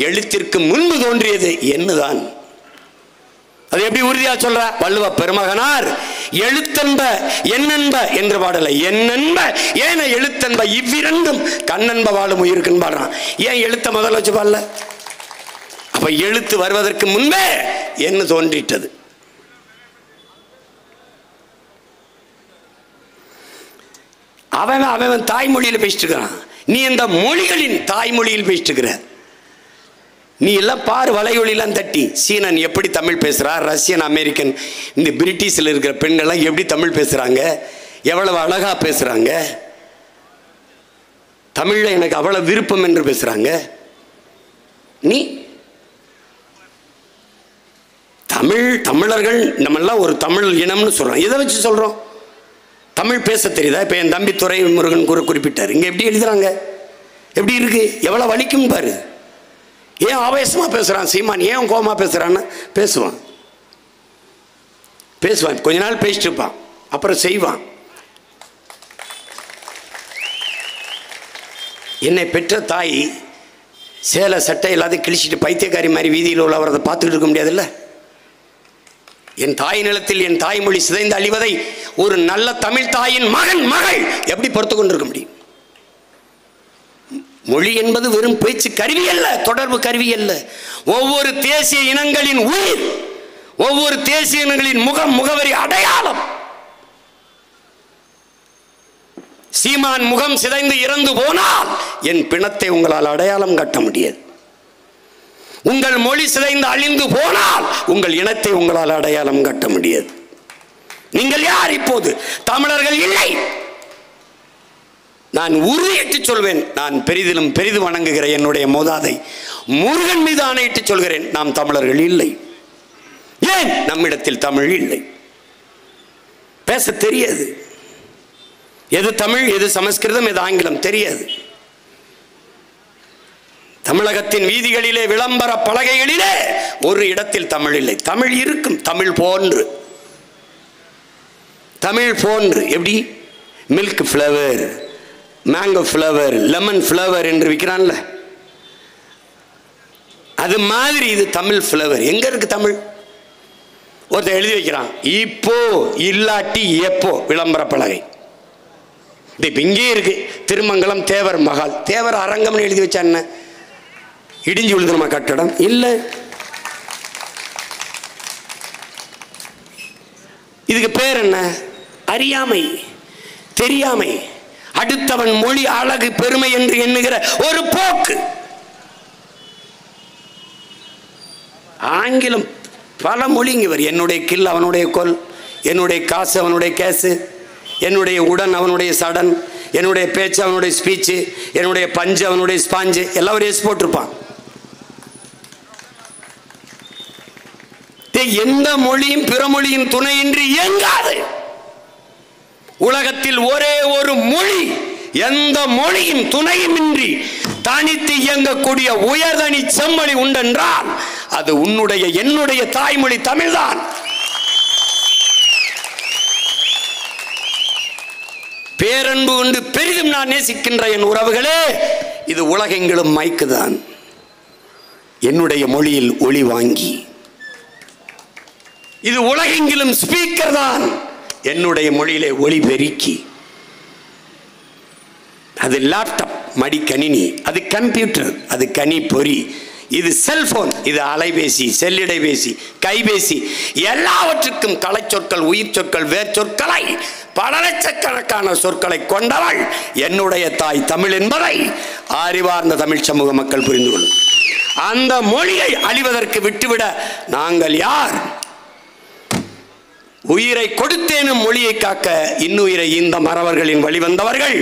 எழுத்திற்கு முன்பு தோன்றியது எண்ணுதான். அது எப்படி உறுதியா சொல்ற? வள்ளுவ பெருமகனார் எழுத்தன்ப எண்ணென்ப என்று பாடலை. எண்ணென்ப ஏன எழுத்தன்ப இவ்விரண்டும் கண்ணன்ப வாழும் உயிருக்குன்னு பாடுறான். ஏன் எழுத்த முதல்ல வச்சு பாடல? அப்ப எழுத்து வருவதற்கு முன்பே என்ன தோன்றிட்டது. அவன் தாய்மொழியில் பேசிட்டு இருக்கிறான். நீ இந்த மொழிகளின் தாய்மொழியில் பேசிட்டு இருக்கிற. நீ எல்லாம் பாரு, வலையொலிலாம் தட்டி. சீனன் எப்படி தமிழ் பேசுறா, ரஷ்யன், அமெரிக்கன், இந்த பிரிட்டிஷில் இருக்கிற பெண்கள்லாம் எப்படி தமிழ் பேசுறாங்க, எவ்வளவு அழகா பேசுறாங்க, தமிழ்ல எனக்கு அவ்வளவு விருப்பம் என்று பேசுறாங்க. நீ தமிழர்கள் நம்மெல்லாம் ஒரு தமிழ் இனம்னு சொல்றோம். எதை வச்சு சொல்றோம்? தமிழ் பேச தெரியுதா? இப்ப என் தம்பி துரை முருகன் குறிப்பிட்டார். இங்க எப்படி எழுதுறாங்க, எப்படி இருக்கு, எவ்வளவு வலிக்கும் பாரு. ஏன் ஆவேசமா பேசுறான் சீமான், ஏன் கோபமா பேசுறான்னு பேசுவான். கொஞ்ச நாள் பேசிட்டு இருப்பான், அப்புறம் செய்வான். என்னை பெற்ற தாய் சேலை சட்டை எல்லாத்தையும் கிழிச்சிட்டு பைத்தியக்காரி மாதிரி வீதியில் உள்ளவரதை பார்த்துக்கிட்டு இருக்க முடியாதுல்ல. என் தாய் நிலத்தில் என் தாய்மொழி சிதைந்து அழிவதை ஒரு நல்ல தமிழ் தாயின் மகள் எப்படி பொறுத்து கொண்டிருக்க முடியும்? மொழி என்பது வெறும் பேச்சு கருவி அல்ல, தொடர்பு கருவி அல்ல. ஒவ்வொரு தேசிய இனங்களின் உயிர், ஒவ்வொரு தேசிய இனங்களின் முகவரி, அடையாளம். சீமான் முகம் சிதைந்து இறந்து போனால் என் பிணத்தை உங்களால் அடையாளம் காட்ட முடியாது. உங்கள் மொழி சிதைந்து அழிந்து போனால் உங்கள் இனத்தை உங்களால் அடையாளம் காட்ட முடியாது. நீங்கள் யார்? இப்போது தமிழர்கள் இல்லை. நான் உறுதியிட்டு சொல்வேன், நான் பெரிதிலும் பெரிது வணங்குகிற என்னுடைய மூதாதை முருகன் மீது ஆணையிட்டு சொல்கிறேன், நாம் தமிழர்கள் இல்லை. ஏன்? நம்மிடத்தில் தமிழ் இல்லை, பேச தெரியாது. எது தமிழ், எது சமஸ்கிருதம், எது ஆங்கிலம் தெரியாது. தமிழகத்தின் வீதிகளிலே, விளம்பர பலகைகளிலே ஒரு இடத்தில் தமிழ் இல்லை. தமிழ் இருக்கும், தமிழ் போன்று. எப்படி? Milk flower, mango flower, lemon flower என்று விற்கிறான்ல, அது மாதிரி இது தமிழ் ஃப்ளவர். எங்க இருக்கு தமிழ்? ஒருத்தர் எழுதி வைக்கிறான், இப்போ இல்லாட்டி எப்போ விளம்பர பலகை. இப்ப இங்கே இருக்கு, திருமங்கலம் தேவர் மகால், தேவர் அரங்கம்னு எழுதி வச்சா என்ன? இடிஞ்சு விழுதுமா கட்டடம்? இல்ல. இதுக்கு பேர் என்ன? அறியாமை, தெரியாமை, அடுத்தவன் மொழி அழகு பெருமை என்று எண்ணுகிற ஒரு போக்கு. ஆங்கிலம் பல மொழி இங்க வரும். என்னுடைய கில் அவனுடைய கொல், என்னுடைய காசு அவனுடைய கேசு, என்னுடைய உடன் அவனுடைய சடன், என்னுடைய பேச்சு அவனுடைய ஸ்பீச்சு, என்னுடைய பஞ்சு அவனுடைய ஸ்பாஞ்சு, எல்லாம் ஒரு எஸ் போட்டிருப்பான். எந்த மொழியும் பிற மொழியின் துணையின்றி இயங்காது. உலகத்தில் ஒரே ஒரு மொழி எந்த மொழியின் துணையுமின்றி தனித்து இயங்கக்கூடிய உயர்தனி செம்மொழி உண்டென்றால் அது உன்னுடைய என்னுடைய தாய்மொழி தமிழ்தான். பேரன்பு கொண்டு பெரிதும் நான் நேசிக்கின்ற என் உறவுகளே, இது உலகெங்கிலும் மைக்குதான். என்னுடைய மொழியில் ஒளி வாங்கி, இது உலகெங்கிலும் ஸ்பீக்கர் தான். என்னுடைய மொழியிலே ஒளி பெருக்கி, அது லேப்டாப் மடிக்கணினி, அது கம்ப்யூட்டர், அது கணிப்பொறி, இது செல்போன், இது அலைபேசி, செல்லிடைபேசி, கைபேசி, எல்லாவற்றுக்கும் கலை சொற்கள், உயிர் சொற்கள், வேர் சொற்களை, பல லட்சக்கணக்கான சொற்களை கொண்டவள் என்னுடைய தாய் தமிழ் என்பதை அறிவார்ந்த தமிழ் சமூக மக்கள் புரிந்து கொள்ளும். அந்த மொழியை அழிவதற்கு விட்டுவிட நாங்கள் யார்? உயிரை கொடுத்தேனும் மொழியை காக்க இன்னுயிரை இந்த மறவர்களின் வழிவந்தவர்கள்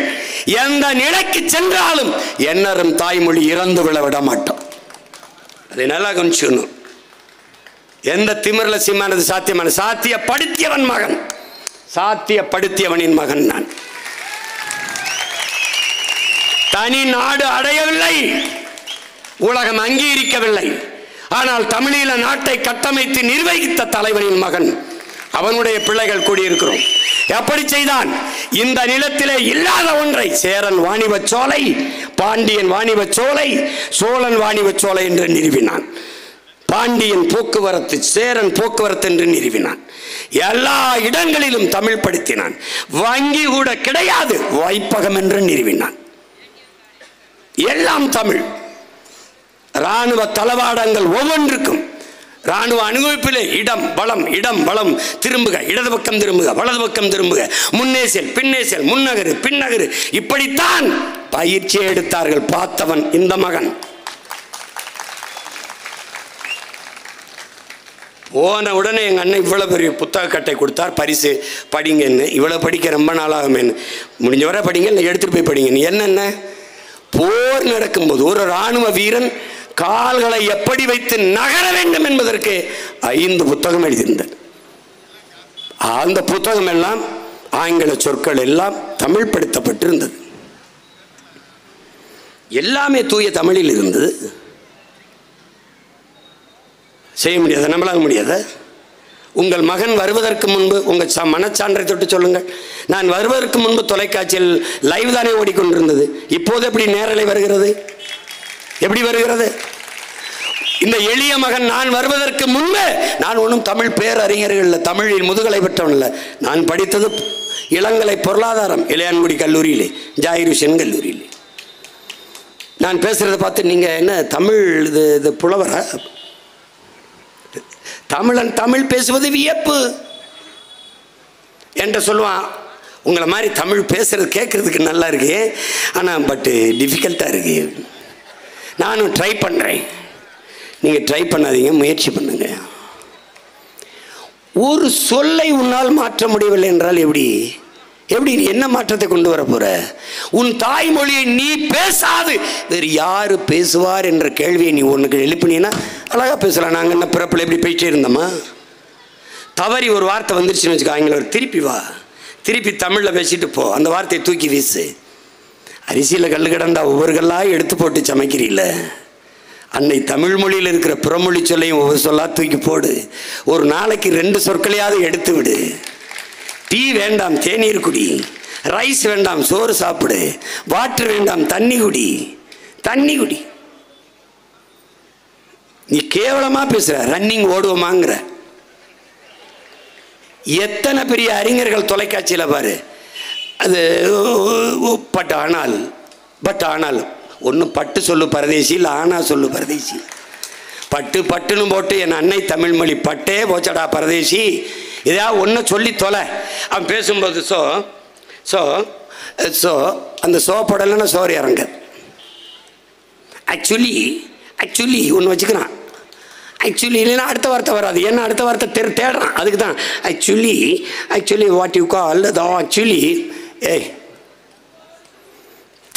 எந்த நிலைக்கு சென்றாலும் என்னரும் தாய்மொழி இறந்து விழ விட மாட்டோம். அதை நல்லா கவனிச்சுக்கணும். எந்த திமிர்ல சீமானது சாத்தியமான? சாத்தியப்படுத்தியவன் மகன், சாத்தியப்படுத்தியவனின் மகன் நான். தனி நாடு அடையவில்லை, உலகம் அங்கீகரிக்கவில்லை. ஆனால் தமிழீழ நாட்டை கட்டமைத்து நிர்வகித்த தலைவனின் மகன், அவனுடைய பிள்ளைகள் கூடியிருக்கிறோம். எப்படி செய்தான்? இந்த நிலத்திலே இல்லாத ஒன்றை சேரன் வாணிபச் சோலை, பாண்டியன் வாணிபச் சோலை, சோழன் வாணிபச் சோலை என்று நிறுவினான். பாண்டியன் போக்குவரத்து, சேரன் போக்குவரத்து என்று நிறுவினான். எல்லா இடங்களிலும் தமிழ் படுத்தினான். வங்கி கூட கிடையாது, வைப்பகம் என்று நிறுவினான். எல்லாம் தமிழ். இராணுவ தளவாடங்கள் ஒவ்வொன்றுக்கும் ராணுவ அனுபவிப்பிலே இடம் பலம், இடம் பலம், திரும்புக, இடது பக்கம் திரும்புக, வலது பக்கம் திரும்புக, முன்னே செல், பின்னே செல், முன்னகரு, பின்னகரு, இப்படித்தான் பயிற்சி எடுத்தார்கள். பார்த்தவன் இந்த மகன். போன உடனே எங்கள் அண்ணன் இவ்வளோ பெரிய புத்தக கட்டை கொடுத்தார், பரிசு படிங்கன்னு. இவ்வளோ படிக்க ரொம்ப நாளாகுமேன்னு, முடிஞ்ச வரை படிங்க, இல்லை எடுத்துகிட்டு போய் படிங்கன்னு. என்னென்ன போர் நடக்கும்போது ஒரு இராணுவ வீரன் கால்களை எப்படி வைத்து நகர வேண்டும் என்பதற்கு 5 புத்தகம் எழுதியிருந்தார். அந்த புத்தகம் எல்லாம் ஆங்கில சொற்கள் எல்லாம் தமிழ் படுத்தப்பட்டிருந்தது. எல்லாமே தூய தமிழில் இருந்தது. செய்ய முடியாத, நம்மளாக முடியாத. உங்கள் மகன் வருவதற்கு முன்பு உங்கள் மனச்சான்றை தொட்டு சொல்லுங்கள். நான் வருவதற்கு முன்பு தொலைக்காட்சியில் லைவ் தானே ஓடிக்கொண்டிருந்தது. இப்போது எப்படி நேரலை வருகிறது? எப்படி வருகிறது? இந்த எளிய மகன் நான் வருவதற்கு முன்பு, நான் ஒன்றும் தமிழ் பேரறிஞர்கள் இல்லை, தமிழில் முதுகலை பெற்றவன் இல்லை. நான் படித்தது இளங்கலை பொருளாதாரம் இளையான்குடி கல்லூரியிலே, ஜாயிர் ஹுசேன் கல்லூரியிலே. நான் பேசுகிறத பார்த்து நீங்கள் என்ன தமிழ் இது புலவரா? தமிழன் தமிழ் பேசுவது வியப்பு என்று சொல்லுவான். உங்களை மாதிரி தமிழ் பேசுகிறது கேட்குறதுக்கு நல்லா இருக்கு, ஆனால் பட்டு டிஃபிகல்ட்டாக இருக்கு. நானும் ட்ரை பண்ணுறேன், நீங்கள் ட்ரை பண்ணாதீங்க, முயற்சி பண்ணுங்க. ஒரு சொல்லை உன்னால் மாற்ற முடியவில்லை என்றால் எப்படி எப்படி என்ன மாற்றத்தை கொண்டு வர போற? உன் தாய்மொழியை நீ பேசாது வேறு யாரு பேசுவார் என்ற கேள்வியை நீ உனக்கு எழுப்பினீன்னா அழகா பேசலாம். நாங்கள் என்ன பிறப்பில் எப்படி போயிட்டே இருந்தோமா? தவறி ஒரு வார்த்தை வந்துருச்சுன்னு வச்சுக்கோ, ஆங்கிலம் திருப்பி வா, திருப்பி தமிழில் பேசிட்டு போ, அந்த வார்த்தையை தூக்கி வீசு. அரிசியில் கல் கிடந்தா ஒவ்வொரு கல்லாக எடுத்து போட்டு சமைக்கிறீல்ல, அன்னை தமிழ் மொழியில் இருக்கிற புறமொழி சொல்லையும் ஒவ்வொரு சொல்லா தூக்கி போடு. ஒரு நாளைக்கு 2 சொற்களையாவது எடுத்து விடு. டீ வேண்டாம் தேநீர் குடி, ரைஸ் வேண்டாம் சோறு சாப்பிடு, வாட்டர் வேண்டாம் தண்ணி குடி, தண்ணி குடி. நீ கேவலமா பேசுற, ரன்னிங் ஓடுவோமாங்கிற. எத்தனை பெரிய அறிஞர்கள் தொலைக்காட்சியில் பாரு, அது பட் ஆனால் ஒன்று பட்டு சொல்லு பரதேசி, இல்லை ஆனா சொல்லு பரதேசி. பட்டுன்னு போட்டு என் அன்னை தமிழ் மொழி பட்டே போச்சடா பரதேசி, ஏதாவது ஒன்று சொல்லி தொலை. அவன் பேசும்போது அந்த படலைன்னா சோறு இறங்க. ஆக்சுவலி ஒன்று வச்சுக்கிறான். ஆக்சுவலி இல்லைன்னா அடுத்த வார்த்தை வராது, ஏன்னா அடுத்த வார்த்தை தேடுறான். அதுக்கு தான் actually what you call actually.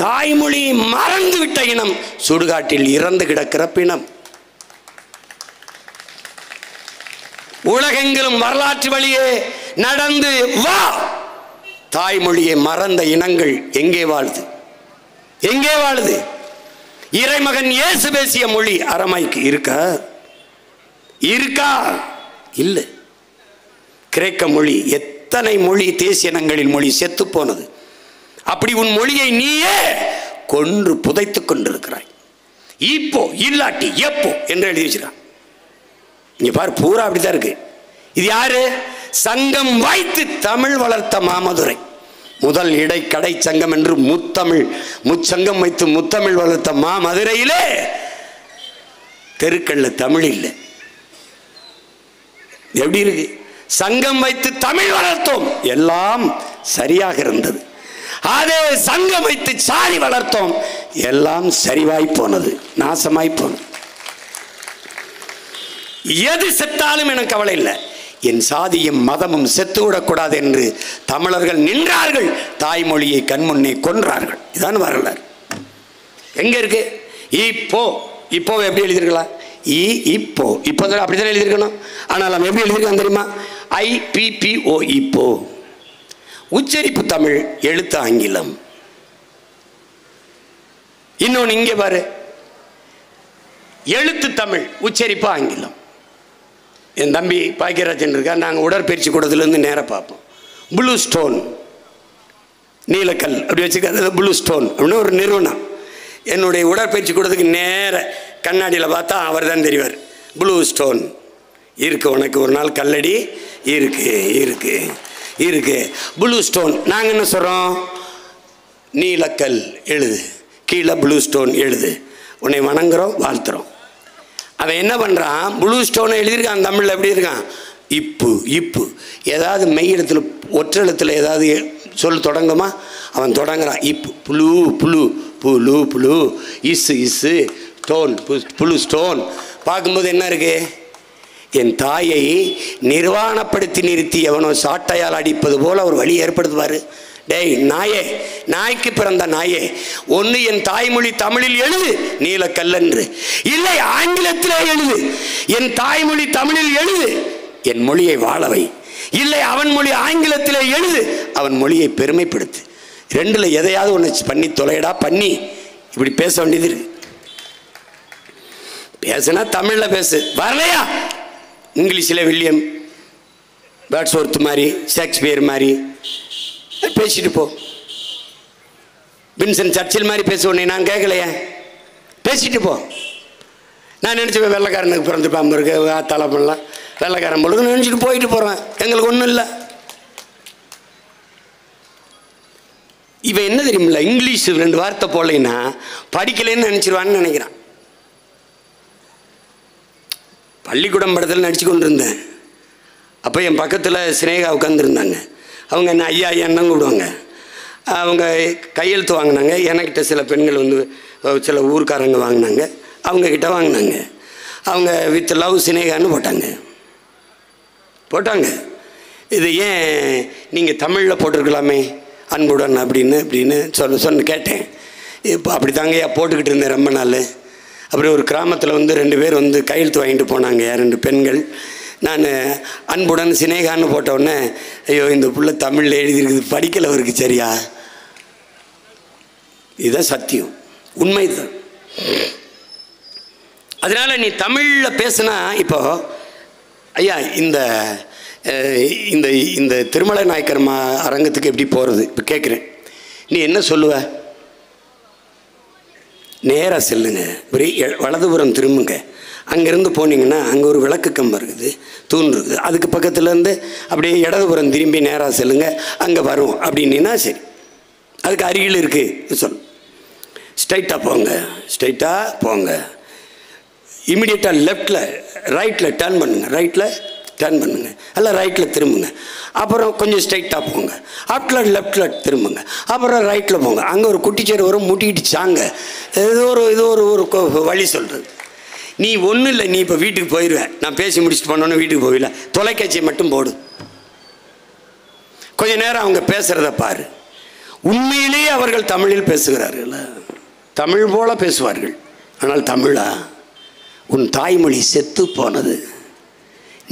தாய்மொழி மறந்து விட்ட இனம் சுடுகாட்டில் இறந்து கிடக்கிற பிணம். உலகெங்கிலும் வரலாற்று வழியே நடந்து வா. தாய்மொழியை மறந்த இனங்கள் எங்கே வாழுது? எங்கே வாழுது? இறைமகன் இயேசு பேசிய மொழி அரமாய்க்கு இருக்கா? இல்லை. கிரேக்க மொழி, எத்தனை மொழி தேசிய இனங்களின் மொழி செத்து போனது. அப்படி உன் மொழியை நீயே கொன்று புதைத்துக் கொண்டிருக்கிறாய். இப்போ இல்லாட்டி எப்போ என்று எழுதி வச்சிருக்கான். இங்க பாரு, பூரா அப்படித்தான் இருக்கு. இது யாரு? சங்கம் வைத்து தமிழ் வளர்த்த மாமதுரை. முதல் இடை கடை சங்கம் என்று முச்சங்கம் வைத்து முத்தமிழ் வளர்த்த மாமதுரையிலே தெருக்கல்ல தமிழ் இல்லை. எப்படி இருக்கு? சங்கம் வைத்து தமிழ் வளர்த்தோம், எல்லாம் சரியாக இருந்தது. அதே சங்கம் வைத்து சாதி வளர்த்தோம், எல்லாம் சரிவாய் போனது, நாசமாய் போனது. எது செத்தாலும் எனக்கு கவலை இல்லை, என் சாதியும் மதமும் செத்துவிடக்கூடாது என்று தமிழர்கள் நின்றார்கள். தாய்மொழியை கண்முன்னே கொன்றார்கள். இதான் வரலாறு. எங்க இருக்கு? இப்போ எப்படி எழுதிருக்கலாம்? இப்போ அப்படித்தான் எழுதியிருக்கணும். ஆனால் நம்ம எப்படி எழுதியிருக்கோம் தெரியுமா? IPPO. இப்போ உச்சரிப்பு தமிழ், எழுத்து ஆங்கிலம். இன்னொன்று இங்கே பாரு, எழுத்து தமிழ், உச்சரிப்பு ஆங்கிலம். என் தம்பி பாக்கியராஜன் இருக்கா, நாங்கள் உடற்பயிற்சி கூடத்துலேருந்து நேராக பார்ப்போம். ப்ளூ ஸ்டோன், நீலக்கல் அப்படி வச்சுக்க, ப்ளூ ஸ்டோன் அப்படின்னு ஒரு நிறுவனம். என்னுடைய உடற்பயிற்சி கூடத்துக்கு நேர கண்ணாடியில் பார்த்தா அவர் தான் தெரிவார். ப்ளூ ஸ்டோன் இருக்கு, உனக்கு ஒரு நாள் கல்லடி இருக்கு ப்ளூ ஸ்டோன். நாங்கள் என்ன சொல்கிறோம்? நீலக்கல் எழுது, கீழே ப்ளூ ஸ்டோன் எழுது, உன்னை வணங்குறோம், வாழ்த்துறோம். அவன் என்ன பண்ணுறான்? ப்ளூ ஸ்டோனை எழுதியிருக்கான். தமிழில் எப்படி இருக்கான்? இப்பு ஏதாவது மெய் எழுத்தில் ஒற்றை எழுத்தில் ஏதாவது சொல் தொடங்குமா? அவன் தொடங்குறான். Blue is stone, blue stone. பார்க்கும்போது என்ன இருக்கு? என் தாயை நிர்வாணப்படுத்தி நிறுத்தி எவனோ சாட்டையால் அடிப்பது போல ஒரு வழி ஏற்படுத்துவார். டேய் நாயே, நாய்க்கு பிறந்த நாயே, ஒன்று என் தாய்மொழி தமிழில் எழுது நீலக்கல்லன்று, இல்லை ஆங்கிலத்திலே எழுது. என் தாய்மொழி தமிழில் எழுது, என் மொழியை வாழவை. இல்லை அவன் மொழி ஆங்கிலத்திலே எழுது, அவன் மொழியை பெருமைப்படுத்து. ரெண்டில் எதையாவது ஒன்று பண்ணி தொலைடா. பண்ணி இப்படி பேச வேண்டியது இருக்கு. பேசுனா தமிழில் பேசு, வரலையா இங்கிலீஷில் வில்லியம் பேட்ஸ்வொர்த் மாதிரி, ஷேக்ஸ்பியர் மாதிரி பேசிட்டு போ. வின்சென்ட் சர்ச்சில் மாதிரி பேசுவோன்னே நான் கேட்கலையே, பேசிட்டு போ. நான் நினச்சேன் வெள்ளைக்காரனுக்கு பிறந்துப்பாம்பு இருக்கு தலைப்பெல்லாம் வெள்ளைக்காரன் பொழுது நினச்சிட்டு போயிட்டு போகிறேன். எங்களுக்கு ஒன்றும் இல்லை. இவன் என்ன தெரியுமில்ல, இங்கிலீஷ் 2 வார்த்தை போடலைன்னா படிக்கலைன்னு நினச்சிருவான்னு நினைக்கிறான். பள்ளிக்கூடம் படத்தில் நடிச்சு கொண்டு இருந்தேன். அப்போ என் பக்கத்தில் சினேகா உட்காந்துருந்தாங்க. அவங்க என்ன ஐயா ஐயான்னு கூப்பிடுவாங்க. அவங்க கையெழுத்து வாங்கினாங்க. எனக்கிட்ட சில பெண்கள் வந்து சில ஊர்க்காரங்க வாங்கினாங்க, அவங்கக்கிட்ட வாங்கினாங்க. அவங்க வித் லவ் சினேகான்னு போட்டாங்க. இது ஏன் நீங்கள் தமிழில் போட்டிருக்கலாமே அன்புடன் அப்படின்னு சொன்ன கேட்டேன். இப்போ அப்படி தாங்கய்யா போட்டுக்கிட்டு இருந்தேன் ரொம்ப நாள். அப்புறம் ஒரு கிராமத்தில் வந்து 2 பேர் வந்து கையெழுத்து வாங்கிட்டு போனாங்க, 2 பெண்கள். நான் அன்புடன் சினேகான்னு போட்டவுடனே, ஐயோ இந்த புள்ள தமிழில் எழுதியிருக்குது, படிக்கலை அவருக்கு சரியா. இதுதான் சத்தியம், உண்மை தான். அதனால் நீ தமிழில் பேசுனா, இப்போ ஐயா இந்த இந்த இந்த திருமலை நாயக்கர் அரங்கத்துக்கு எப்படி போகிறது இப்போ கேட்குறேன். நீ என்ன சொல்லுவ? நேராக செல்லுங்க, வலதுபுறம் திரும்புங்க. அங்கேருந்து போனீங்கன்னா அங்கே ஒரு விளக்கு கம்பம் இருக்குது, தூண் இருக்குது. அதுக்கு பக்கத்துலேருந்து அப்படியே இடதுபுறம் திரும்பி நேராக செல்லுங்க, அங்கே வரும் அப்படின்னா சரி. அதுக்கு அருகில் இருக்குது சொல். ஸ்ட்ரைட்டாக போங்க. இமிடியேட்டாக லெஃப்டில் ரைட்டில் டர்ன் பண்ணுங்க, அல்ல ரைட்டில் திரும்புங்க. அப்புறம் கொஞ்சம் ஸ்ட்ரைட்டாக போங்க, ஆஃப்டர் லெஃப்டில் திரும்புங்க, அப்புறம் ரைட்டில் போங்க. அங்கே ஒரு குட்டிச்சேர் வரும், முட்டிக்கிட்டு சாங்க. இது ஒரு வழி சொல்கிறது. நீ ஒன்றும் இல்லை, நீ இப்போ வீட்டுக்கு போயிடுவேன். நான் பேசி முடிச்சுட்டு போனோன்னு வீட்டுக்கு போயிடல, தொலைக்காட்சியை மட்டும் போடு. கொஞ்ச நேரம் அவங்க பேசுகிறத பாரு. உண்மையிலேயே அவர்கள் தமிழில் பேசுகிறார்கள், தமிழ் போல பேசுவார்கள். ஆனால் தமிழா? உன் தாய்மொழி செத்து போனது.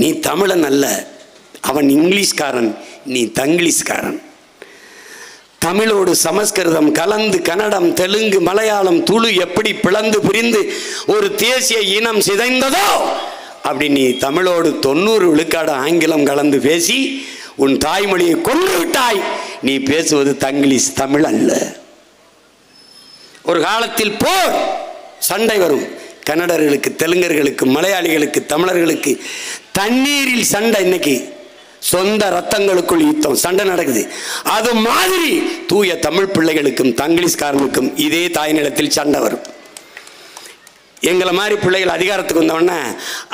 நீ தமிழன் அல்ல, அவன் இங்கிலீஷ்காரன், நீ தங்கிலீஷ்காரன். தமிழோடு சமஸ்கிருதம் கலந்து கன்னடம், தெலுங்கு, மலையாளம், துளு எப்படி பிளந்து பிரிந்து ஒரு தேசிய இனம் சிதைந்ததோ அப்படி நீ தமிழோடு 90 விழுக்காடு ஆங்கிலம் கலந்து பேசி உன் தாய்மொழியை கொன்று விட்டாய். நீ பேசுவது தங்கிலீஷ், தமிழ் அல்ல. ஒரு காலத்தில் போர் சண்டை வரும், கன்னடர்களுக்கு, தெலுங்கர்களுக்கு, மலையாளிகளுக்கு, தமிழர்களுக்கு தண்ணீரில் சண்டை. இன்னைக்கு சொந்த ரத்தங்களுக்குள் யுத்தம், சண்டை நடக்குது. அது மாதிரி தூய தமிழ் பிள்ளைகளுக்கும் தங்கிலீஷ்காரனுக்கும் இதே தாய் நிலத்தில் சண்டை வரும். எங்களை மாதிரி பிள்ளைகள் அதிகாரத்துக்கு வந்தோடனே,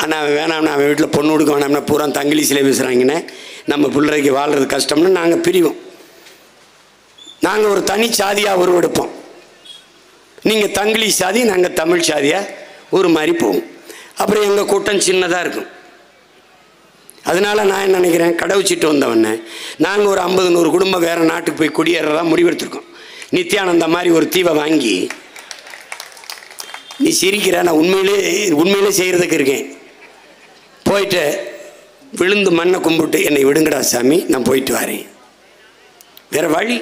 ஆனால் வேணாம், நான் வீட்டில் பொண்ணு கொடுக்க வேணாம்னா பூரா தங்கிலீஷில் பேசுகிறாங்கன்னு, நம்ம பிள்ளைக்கு வாழ்கிறது கஷ்டம்னு நாங்கள் பிரிவோம். நாங்கள் ஒரு தனி சாதியாக உருவெடுப்போம். நீங்கள் தங்கிலீஷ் சாதி, நாங்கள் தமிழ் சாதியாக ஒரு மாதிரி போவோம். அப்புறம் எங்கள் கூட்டம் சின்னதாக இருக்கும். அதனால் நான் என்ன நினைக்கிறேன், கடவுச்சிட்டு வந்தவொடனே நாங்கள் ஒரு 50-100 குடும்பம் வேறு நாட்டுக்கு போய் குடியேறதா முடிவெடுத்துருக்கோம். நித்யானந்தா மாதிரி ஒரு தீவை வாங்கி. நீ சிரிக்கிற, நான் உண்மையிலே செய்கிறதுக்கு இருக்கேன். போயிட்டு விழுந்து மண்ணை கும்பிட்டு என்னை விடுங்கடா சாமி, நான் போயிட்டு வரேன். வேறு வழி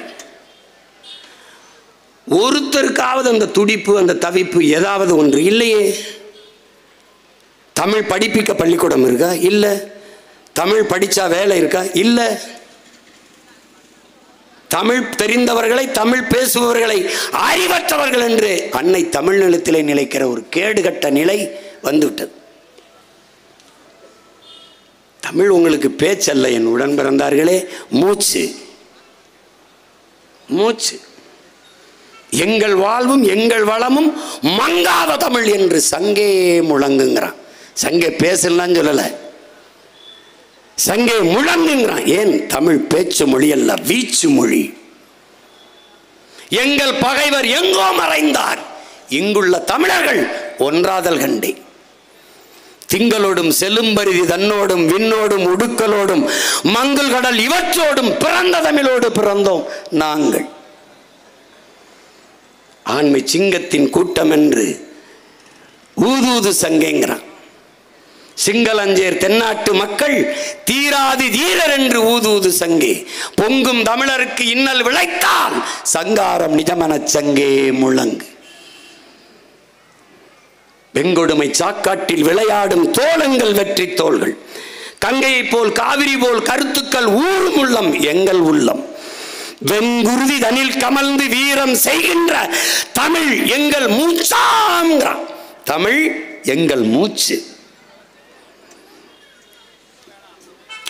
ஒருத்தருக்காவது அந்த துடிப்பு, அந்த தவிப்பு ஏதாவது ஒன்று இல்லையே. தமிழ் படிப்பிக்க பள்ளிக்கூடம் இருக்கா? இல்லை. தமிழ் படித்தா வேலை இருக்கா? இல்லை. தமிழ் தெரிந்தவர்களை, தமிழ் பேசுபவர்களை அறிவற்றவர்கள் என்று அன்னை தமிழ் நிலத்திலே நிலைக்கிற ஒரு கேடுகட்ட நிலை வந்துவிட்டது. தமிழ் உங்களுக்கு பேச்சல்ல என் உடன் பிறந்தார்களே, மூச்சு. எங்கள் வாழ்வும் எங்கள் வளமும் மங்காத தமிழ் என்று சங்கே முழங்குங்கிறான். சங்கே பேசலாம் சொல்லலை, சங்கே முழங்குங்கிறான். ஏன்? தமிழ் பேச்சு மொழி அல்ல, வீச்சு மொழி. எங்கள் பகைவர் எங்கோ மறைந்தார், இங்குள்ள தமிழர்கள் ஒன்றாதல் கண்டே. திங்களோடும் செலும்பரிதி தன்னோடும் விண்ணோடும் உடுக்கலோடும் மங்கள் கடல் இவற்றோடும் பிறந்த தமிழோடு பிறந்தோம் நாங்கள். ஆண்மை சிங்கத்தின் கூட்டம் என்று ஊதூது சங்கைங்கிறான். சிங்களஞ்சேர் தென்னாட்டு மக்கள் தீராதி தீரர் என்று ஊதூது சங்கே. பொங்கும் தமிழருக்கு இன்னல் விளைத்தால் சங்காரம் நிஜமன சங்கே முழங்கு. வெங்கொடுமை சாக்காட்டில் விளையாடும் தோளங்கள் வெற்றி தோள்கள். கங்கையை போல் காவிரி போல் கருத்துக்கள் ஊறும் உள்ளம் எங்கள் உள்ளம். வெங்குருதி தனில் கமழ்ந்து வீரம் செய்கின்ற தமிழ் எங்கள் மூச்சாங்கிறான். தமிழ் எங்கள் மூச்சு.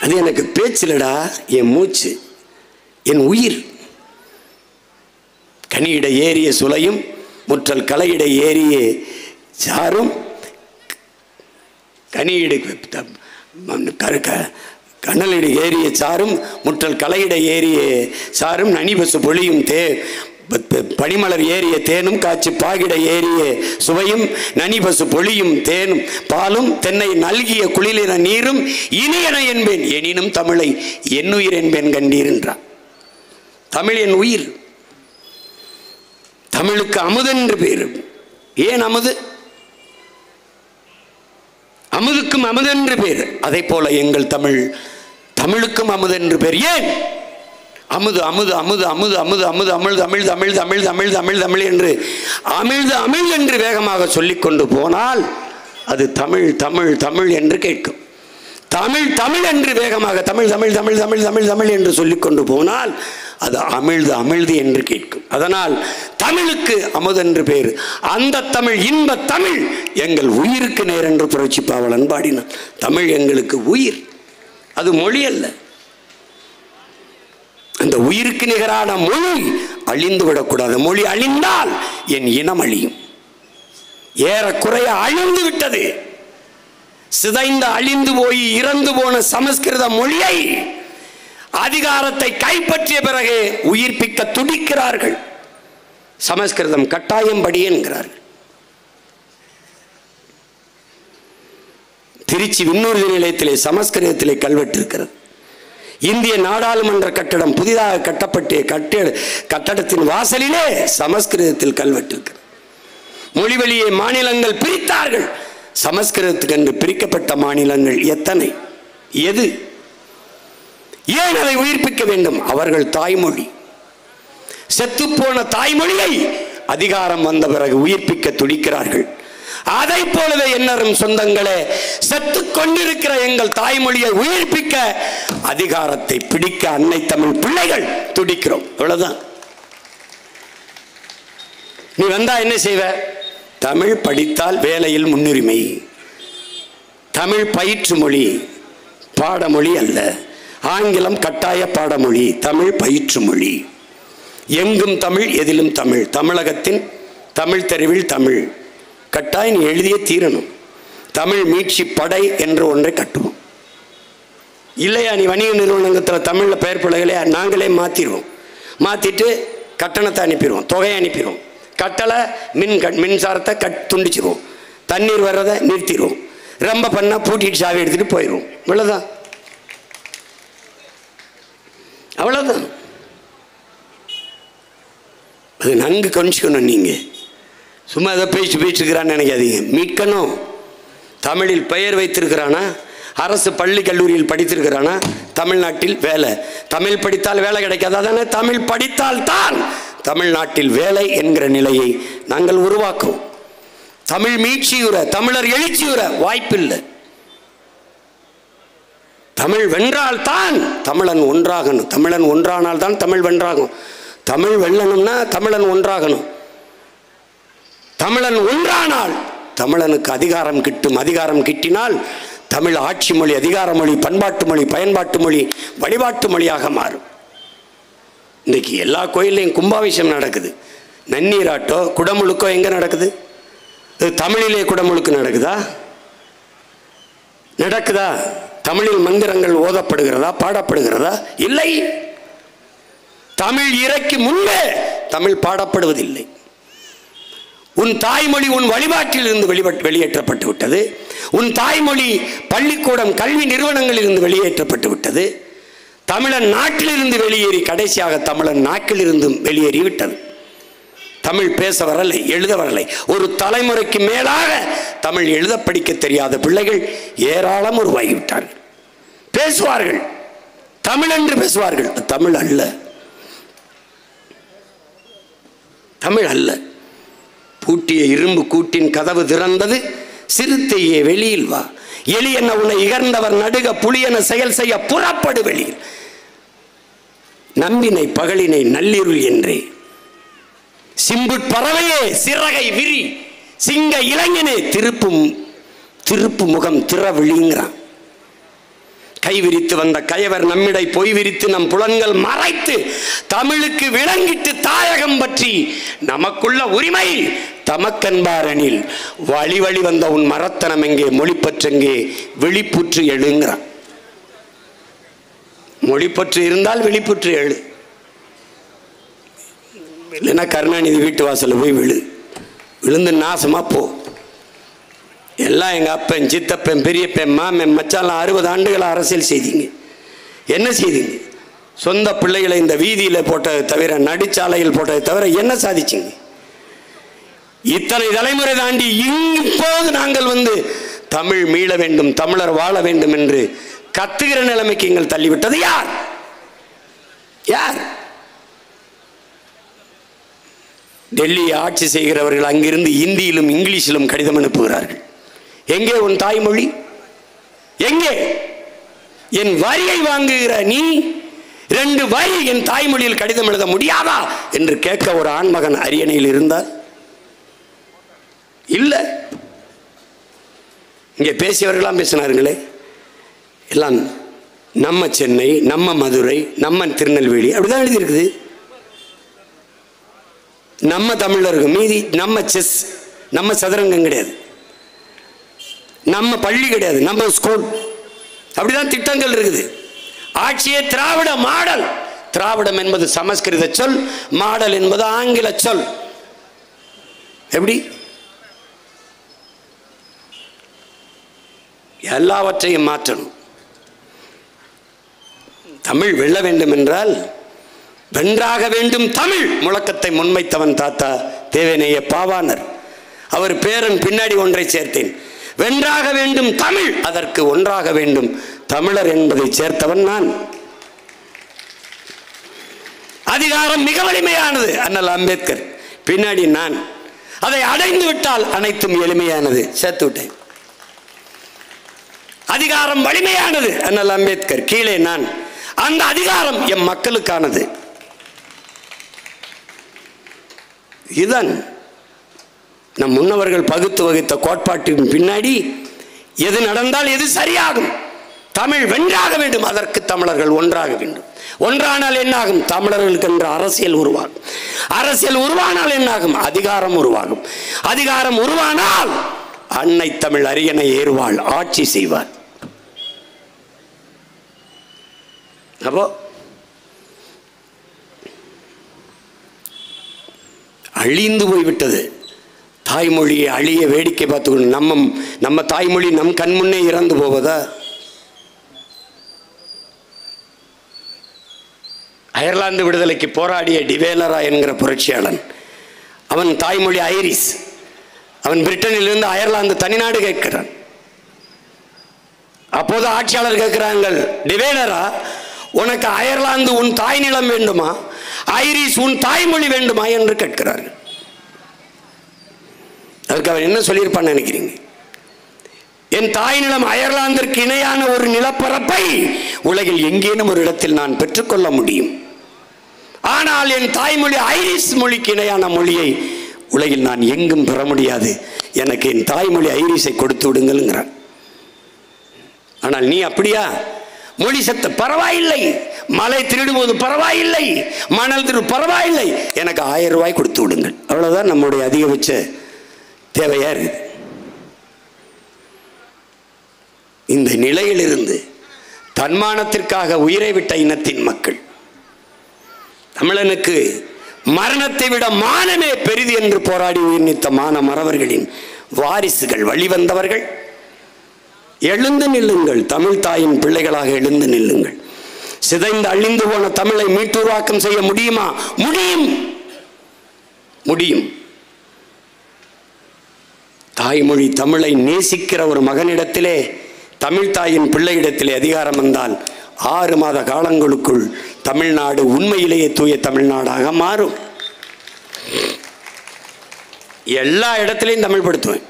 அது எனக்கு பேச்சிலடா, என் மூச்சு, என் உயிர். கனியிட ஏறிய சுளையும் முற்றல் கலையிட ஏறிய சாரும் கனியிட கனலிட ஏறிய சாரும் முற்றல் கலையிட ஏறிய சாரும் நனிபசு பொழியும் பனிமலர் ஏறிய தேனும் காய்ச்சி பாகிட ஏறிய சுவையும் நனிபசு பொழியும் தேனும் பாலும் தென்னை நல்கிய குளிரின நீரும் இனியன என்பேன் எனினும் தமிழை என்னுயிர் என்பேன் கண்டீர் என்றான். தமிழ் என் உயிர். தமிழுக்கு அமுதென்று பேர். ஏன் அமுது? அமுதுக்கும் அமுதென்று பேர். அதை போல எங்கள் தமிழ் தமிழுக்கும் அமுதென்று பேர். ஏன் அமுது அமுது அமுது அமுது அமுது அமுது அமிழ் தமிழ் தமிழ் தமிழ் தமிழ் தமிழ் தமிழ் என்று அமிழ்து அமிழ் என்று வேகமாக சொல்லிக் கொண்டு போனால் அது தமிழ் தமிழ் தமிழ் என்று கேட்கும். தமிழ் தமிழ் என்று வேகமாக தமிழ் தமிழ் தமிழ் தமிழ் தமிழ் தமிழ் என்று சொல்லிக் கொண்டு போனால் அது அமிழ்து அமிழ்து என்று கேட்கும். அதனால் தமிழுக்கு அமுதென்று பேர். அந்த தமிழ் இன்ப தமிழ் எங்கள் உயிருக்கு நேர் என்று புரட்சி பாவலன் பாடினான். தமிழ் எங்களுக்கு உயிர், அது மொழி அல்ல. அந்த உயிருக்கு நிகரான மொழி அழிந்து விடக்கூடாது. மொழி அழிந்தால் என் இனம் அழியும். ஏறக்குறைய அழிந்து விட்டது. சிதைந்து அழிந்து போய் இறந்து போன சமஸ்கிருத மொழியை அதிகாரத்தை கைப்பற்றிய பிறகு உயிர்ப்பிக்க துடிக்கிறார்கள். சமஸ்கிருதம் கட்டாயம் படி என்கிறார்கள். திருச்சி விண்ணூர்தி நிலையத்திலே சமஸ்கிருதத்திலே கல்வெட்டு இருக்கிறது. இந்திய நாடாளுமன்ற கட்டடம் புதிதாக கட்டப்பட்ட கட்டடத்தின் வாசலிலே சமஸ்கிருதத்தில் கல்வெட்டு இருக்கிறது. மொழிவழியை மாநிலங்கள் பிரித்தார்கள். சமஸ்கிருதத்துக்கு என்று பிரிக்கப்பட்ட மாநிலங்கள் எத்தனை? எது? ஏன் அதை உயிர்ப்பிக்க வேண்டும்? அவர்கள் தாய்மொழி. செத்துப்போன தாய்மொழியை அதிகாரம் வந்த பிறகு உயிர்ப்பிக்க துடிக்கிறார்கள். அதை போலவே என்னரும் சொந்தங்களே, செத்துக் கொண்டிருக்கிற எங்கள் தாய்மொழியை உயிர்ப்பிக்க அதிகாரத்தை பிடிக்க அன்னை தமிழ் பிள்ளைகள் துடிக்கிறோம். அவ்வளவுதான். நீ வந்தா என்ன செய்வ? தமிழ் படித்தால் வேலையில் முன்னுரிமை. தமிழ் பயிற்று மொழி, பாடமொழி அல்ல. ஆங்கிலம் கட்டாய பாடமொழி, தமிழ் பயிற்று மொழி. எங்கும் தமிழ், எதிலும் தமிழ். தமிழகத்தின் தமிழ் தெருவில் தமிழ் கட்டாயம் நீ எழுதிய தீரணும். தமிழ் மீட்சி படை என்று ஒன்றை கட்டுவோம். இல்லையா, நீ வணிக நிறுவனத்தில் தமிழில் பெயர் பிள்ளைகளே நாங்களே மாற்றிடுவோம். மாற்றிட்டு கட்டணத்தை அனுப்பிடுவோம், தொகையை அனுப்பிடுவோம். கட்டளை மின்சாரத்தை துண்டிச்சிடுவோம். தண்ணீர் வர்றதை நிறுத்திடுவோம். ரொம்ப பண்ணால் பூட்டிட்டு சாவி எடுத்துகிட்டு போயிடுவோம். இவ்வளோதான், அவ்வளோதான். அது நன்கு கொஞ்சிக்கணும். நீங்கள் சும்மா ஏதோ பேசிட்டுருக்கிறான்னு நினைக்காதீங்க. மீட்கணும். தமிழில் பெயர் வைத்திருக்கிறானா, அரசு பள்ளி கல்லூரியில் படித்திருக்கிறானா, தமிழ்நாட்டில் வேலை. தமிழ் படித்தால் வேலை கிடைக்காது. அதானே தமிழ் படித்தால் தான் தமிழ்நாட்டில் வேலை என்கிற நிலையை நாங்கள் உருவாக்குவோம். தமிழ் மீட்சியுற, தமிழர் எழுச்சியுற வாய்ப்பில்லை. தமிழ் வென்றால் தான் தமிழன் ஒன்றாகணும். தமிழன் ஒன்றானால் தான் தமிழ் வென்றாகும். தமிழ் வெல்லணும்னா தமிழன் ஒன்றாகணும். தமிழன் ஒன்றானால் தமிழனுக்கு அதிகாரம் கிட்டும். அதிகாரம் கிட்டினால் தமிழ் ஆட்சி மொழி, அதிகார மொழி, பண்பாட்டு மொழி, பயன்பாட்டு மொழி, வழிபாட்டு மொழியாக மாறும். இன்றைக்கி எல்லா கோயிலையும் கும்பாபிஷேகம் நடக்குது. நன்னீராட்டோ குடமுழுக்கோ எங்கே நடக்குது? தமிழிலே குடமுழுக்கு நடக்குதா? நடக்குதா? தமிழில் மந்திரங்கள் ஓதப்படுகிறதா, பாடப்படுகிறதா? இல்லை. தமிழ் இறைக்கு முன்பே தமிழ் பாடப்படுவதில்லை. உன் தாய்மொழி உன் வழிபாட்டில் இருந்து வெளியேற்றப்பட்டு விட்டது. உன் தாய்மொழி பள்ளிக்கூடம் கல்வி நிறுவனங்களில் இருந்து வெளியேற்றப்பட்டு விட்டது. தமிழன் நாட்டிலிருந்து வெளியேறி கடைசியாக தமிழன் நாட்டில் இருந்து வெளியேறிவிட்டது. தமிழ் பேச வரலை, எழுத வரலை. ஒரு தலைமுறைக்கு மேலாக தமிழ் எழுத படிக்க தெரியாத பிள்ளைகள் ஏராளம் உருவாகிவிட்டார்கள். பேசுவார்கள், தமிழ் என்று பேசுவார்கள். தமிழ் அல்ல, தமிழ் அல்ல. பூட்டிய இரும்பு கூட்டின் கதவு திறந்தது, சிறுத்தையே வெளியில் வா. எலியென உன்னை இகழ்ந்தவர் நடுக, புலியென செயல் செய்ய புறப்படு வெளியில். நம்பினை பகலினை நள்ளிருள் என்றே, சிம்புட் பறவையே சிறகை விரி, சிங்க இளைஞனே திருப்பு முகம் திறவிழிங்கிறான். கை விரித்து வந்த கயவர் நம்மிடை பொய் விரித்து நம் புலன்கள் மறைத்து தமிழுக்கு விளங்கிட்டு தாயகம் பற்றி நமக்குள்ள உரிமை தமக்கன்பாரனில் வழி வழி வந்த உன் மரத்தனம் எங்கே, மொழிப்பற்றெங்கே, வெளிப்புற்று எழுங்கிறான். மொழிப்பற்று இருந்தால் வெளிப்புற்று எழு, இல்லைன்னா கருணாநிதி வீட்டு வாசல்ல போய் விழுந்து நாசமா போ. எல்லாம் எங்கள் அப்பன், சித்தப்பன், பெரியப்பன், மாமன், மச்சாலாம் 60 ஆண்டுகள் அரசியல் செய்தீங்க. என்ன செய்தீங்க? சொந்த பிள்ளைகளை இந்த வீதியில் போட்டதை தவிர, நடுச்சாலையில் போட்டதை தவிர என்ன சாதிச்சிங்க? இத்தனை தலைமுறை தாண்டி இப்போது நாங்கள் தமிழ் மீள வேண்டும், தமிழர் வாழ வேண்டும் என்று கத்துகிற நிலைமைக்கு எங்கள் தள்ளிவிட்டது யார்? யார்? டெல்லியை ஆட்சி செய்கிறவர்கள் அங்கிருந்து இந்தியிலும் இங்கிலீஷிலும் கடிதம் அனுப்புகிறார்கள். எங்கே உன் தாய்மொழி? எங்கே? என் வரியை வாங்குகிற நீ 2 வரி என் தாய்மொழியில் கடிதம் எழுத முடியாதா என்று கேட்க ஒரு ஆண்மகன் அரியணையில் இருந்தால் இல்ல. இங்கே பேசியவர்களாம் பேசினார்களே, எல்லாம் நம்ம சென்னை, நம்ம மதுரை, நம்ம திருநெல்வேலி அப்படிதான் எழுதியிருக்குது. நம்ம தமிழர்கள் மீதி நம்ம செஸ், நம்ம சதுரங்கம் கிடையாது, நம்ம பள்ளி கிடையாது, நம்ம ஸ்கூல், அப்படிதான் திட்டங்கள் இருக்குது. ஆட்சியே திராவிட மாடல். திராவிடம் என்பது சமஸ்கிருத சொல், மாடல் என்பது ஆங்கில சொல். எப்படி? எல்லாவற்றையும் மாற்றணும். தமிழ் வெல்ல வேண்டும் என்றால் வென்றாக வேண்டும் தமிழ் முழக்கத்தை முன்வைத்தவன் தாத்தா தேவநேய பாவாணர். அவர் பேரன் பின்னாடி ஒன்றை சேர்த்தேன், வென்றாக வேண்டும் தமிழ், அதற்கு ஒன்றாக வேண்டும் தமிழர் என்பதை சேர்த்தவன் நான். அதிகாரம் மிக வலிமையானது, அண்ணல் அம்பேத்கர். பின்னாடி நான். அதை அடைந்து விட்டால் அனைத்தும் எளிமையானது, சேர்த்து விட்டேன். அதிகாரம் வலிமையானது, அண்ணல் அம்பேத்கர். கீழே நான். அந்த அதிகாரம் எம் மக்களுக்கானது. இதுதான் நம் முன்னவர்கள் பகுத்து வகித்த கோட்பாட்டின் பின்னாடி எது நடந்தால் எது சரியாகும். தமிழ் வென்றாக வேண்டும், அதற்கு தமிழர்கள் ஒன்றாக வேண்டும். ஒன்றானால் என்னாகும்? தமிழர்களுக்கு என்ற அரசியல் உருவாகும். அரசியல் உருவானால் என்னாகும்? அதிகாரம் உருவாகும். அதிகாரம் உருவானால் அன்னை தமிழ் அரியணை ஏறுவாள், ஆட்சி செய்வார். அப்போ அழிந்து போய்விட்டது தாய்மொழியை. அழிய வேடிக்கை பார்த்துக்கொண்டு நம்ம தாய்மொழி நம் கண் முன்னே இறந்து போவதா? அயர்லாந்து விடுதலைக்கு போராடிய டிவேலரா என்கிற புரட்சியாளன், அவன் தாய்மொழி ஐரிஷ். அவன் பிரிட்டனிலிருந்து அயர்லாந்து தனிநாடு கேட்கிறான். அப்போது ஆட்சியாளர் கேட்கிறார்கள், டிவேலரா உனக்கு அயர்லாந்து உன் தாய் நிலம் வேண்டுமா, ஐரிஷ் உன் தாய்மொழி வேண்டுமா என்று கேட்கிறார்கள். அதுக்கு அவன் என்ன சொல்லியிருப்பான்னு நினைக்கிறீங்க? என் தாய் நிலம் அயர்லாந்திற்கு இணையான ஒரு நிலப்பரப்பை உலகில் எங்கேனும் ஒரு இடத்தில் நான் பெற்றுக்கொள்ள முடியும். ஆனால் என் தாய்மொழி ஐரிஷ் மொழிக்கு இணையான மொழியை உலகில் நான் எங்கும் பெற முடியாது. எனக்கு என் தாய்மொழி ஐரிஷை கொடுத்து விடுங்கள்ங்கிறான். ஆனால் நீ அப்படியா? மொழி சத்த பரவாயில்லை, மலை திருடும்போது பரவாயில்லை, மணல் திரு பரவாயில்லை, எனக்கு 1000 ரூபாய் கொடுத்து விடுங்கள். அவ்வளவுதான் நம்முடைய அதிகபட்ச தேவையா இருக்குது. இந்த நிலையிலிருந்து தன்மானத்திற்காக உயிரை விட்ட இனத்தின் மக்கள், தமிழனுக்கு மரணத்தை விட மானமே பெரிது என்று போராடி உயிர்நீத்த மான மறவர்களின் வாரிசுகள் வழிவந்தவர்கள். எழுந்து நில்லுங்கள், தமிழ் தாயின் பிள்ளைகளாக எழுந்து நில்லுங்கள். சிதைந்து அழிந்து போன தமிழை மீட்டுருவாக்கம் செய்ய முடியுமா? முடியும், முடியும். தாய்மொழி தமிழை நேசிக்கிற ஒரு மகனிடத்திலே, தமிழ் தாயின் பிள்ளையிடத்திலே அதிகாரம் வந்தால் 6 மாத காலங்களுக்குள் தமிழ்நாடு உண்மையிலேயே தூய தமிழ்நாடாக மாறும். எல்லா இடத்திலையும் தமிழ் படுத்துவேன்.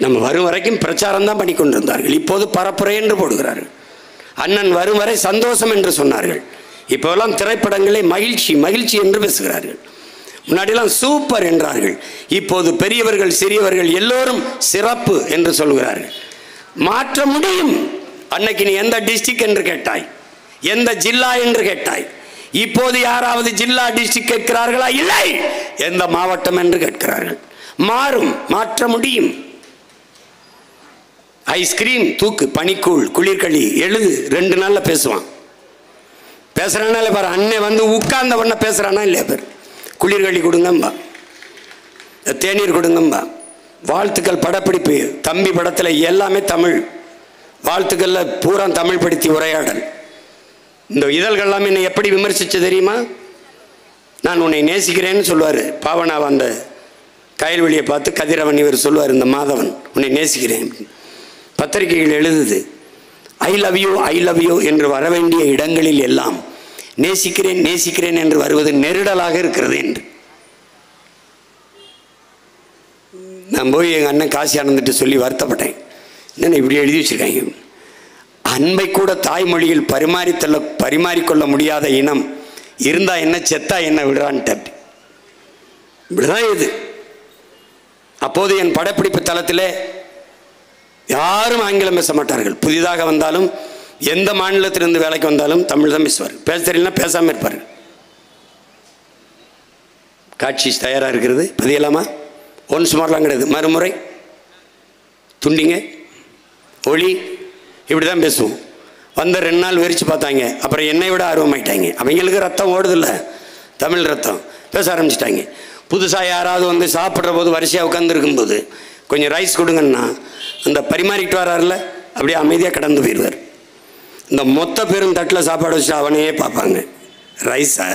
நம்ம வரும் வரைக்கும் பிரச்சாரம் தான் பண்ணி கொண்டிருந்தார்கள். இப்போது பரப்புரை என்று போடுகிறார்கள். அண்ணன் வரும் வரை சந்தோஷம் என்று சொன்னார்கள். இப்போதெல்லாம் திரைப்படங்களே மகிழ்ச்சி மகிழ்ச்சி என்று பேசுகிறார்கள். முன்னாடியெல்லாம் சூப்பர் என்றார்கள். இப்போது பெரியவர்கள் சிறியவர்கள் எல்லோரும் சிறப்பு என்று சொல்கிறார்கள். மாற்ற முடியும். அன்னைக்கு நீ எந்த டிஸ்ட்ரிக்ட் என்று கேட்டாய், எந்த ஜில்லா என்று கேட்டாய். இப்போது யாராவது ஜில்லா டிஸ்ட்ரிக்ட் கேட்கிறார்களா? இல்லை. எந்த மாவட்டம் என்று கேட்கிறார்கள். மாறும், மாற்ற முடியும். ஐஸ்கிரீம் தூக்கு, பனிக்கூழ், குளிர்களி, எழுது, 2 நாளில் பேசுவான். பேசுறானால பாரு, அண்ணன் வந்து உட்கார்ந்த உடனே பேசுறானா இல்லையா பேர். குளிர்களி கொடுங்கம்பா, தேநீர் கொடுங்கம்பா. வாழ்த்துக்கள் படப்பிடிப்பு, தம்பி படத்தில் எல்லாமே தமிழ். வாழ்த்துக்களில் பூரா தமிழ் படுத்தி உரையாடல். இந்த இதழ்கள் எல்லாமே என்னை எப்படி விமர்சிச்சு தெரியுமா? நான் உன்னை நேசிக்கிறேன்னு சொல்லுவார் பாவனா. அந்த கயல்வெளியை பார்த்து கதிரவன் இவர் சொல்லுவார், இந்த மாதவன் உன்னை நேசிக்கிறேன். பத்திரிகைகள் எழுதுது, I love you I love you என்று வர வேண்டிய இடங்களில் எல்லாம் நேசிக்கிறேன் நேசிக்கிறேன் என்று வருவது நெருடலாக இருக்கிறது என்று. நான் போய் எங்கள் அண்ணன் காசி ஆனந்துட்டு சொல்லி வருத்தப்பட்டேன். என்ன இப்படி எழுதி வச்சிருக்காங்க? அன்பை கூட தாய்மொழியில் பரிமாறிக்கொள்ள முடியாத இனம் இருந்தா என்ன, செத்தா என்ன, விடுறான்ட்டு. இப்படிதான் இது. அப்போது என் படப்பிடிப்பு தளத்திலே யாரும் ஆங்கிலம் பேச மாட்டார்கள். புதிதாக வந்தாலும் எந்த மாநிலத்திலிருந்து வேலைக்கு வந்தாலும் தமிழ் தான் பேசுவார். பேச தெரியலன்னா பேசாமல் இருப்பார். காட்சி தயாராக இருக்கிறது, பதியலாமா? ஒன்ஸ் மாறலாம் கிடையாது, மறுமுறை துண்டிங்க, ஒளி, இப்படி தான் பேசுவோம். வந்த 2 நாள் வெறிச்சு பார்த்தாங்க. அப்புறம் என்னை விட ஆர்வமாயிட்டாங்க. அவங்களுக்கு ரத்தம் ஓடுதில்ல, தமிழ் ரத்தம். பேச ஆரம்பிச்சிட்டாங்க. புதுசாக யாராவது வந்து சாப்பிட்ற போது வரிசையாக உட்காந்துருக்கும்போது கொஞ்சம் ரைஸ் கொடுங்கன்னா அந்த பரிமாறிட்டு வராருல அப்படியே அமைதியாக கடந்து போயிடுவார். இந்த மொத்த பேரும் தட்டில் சாப்பாடு வச்சு அவனையே பார்ப்பாங்க. ரைஸா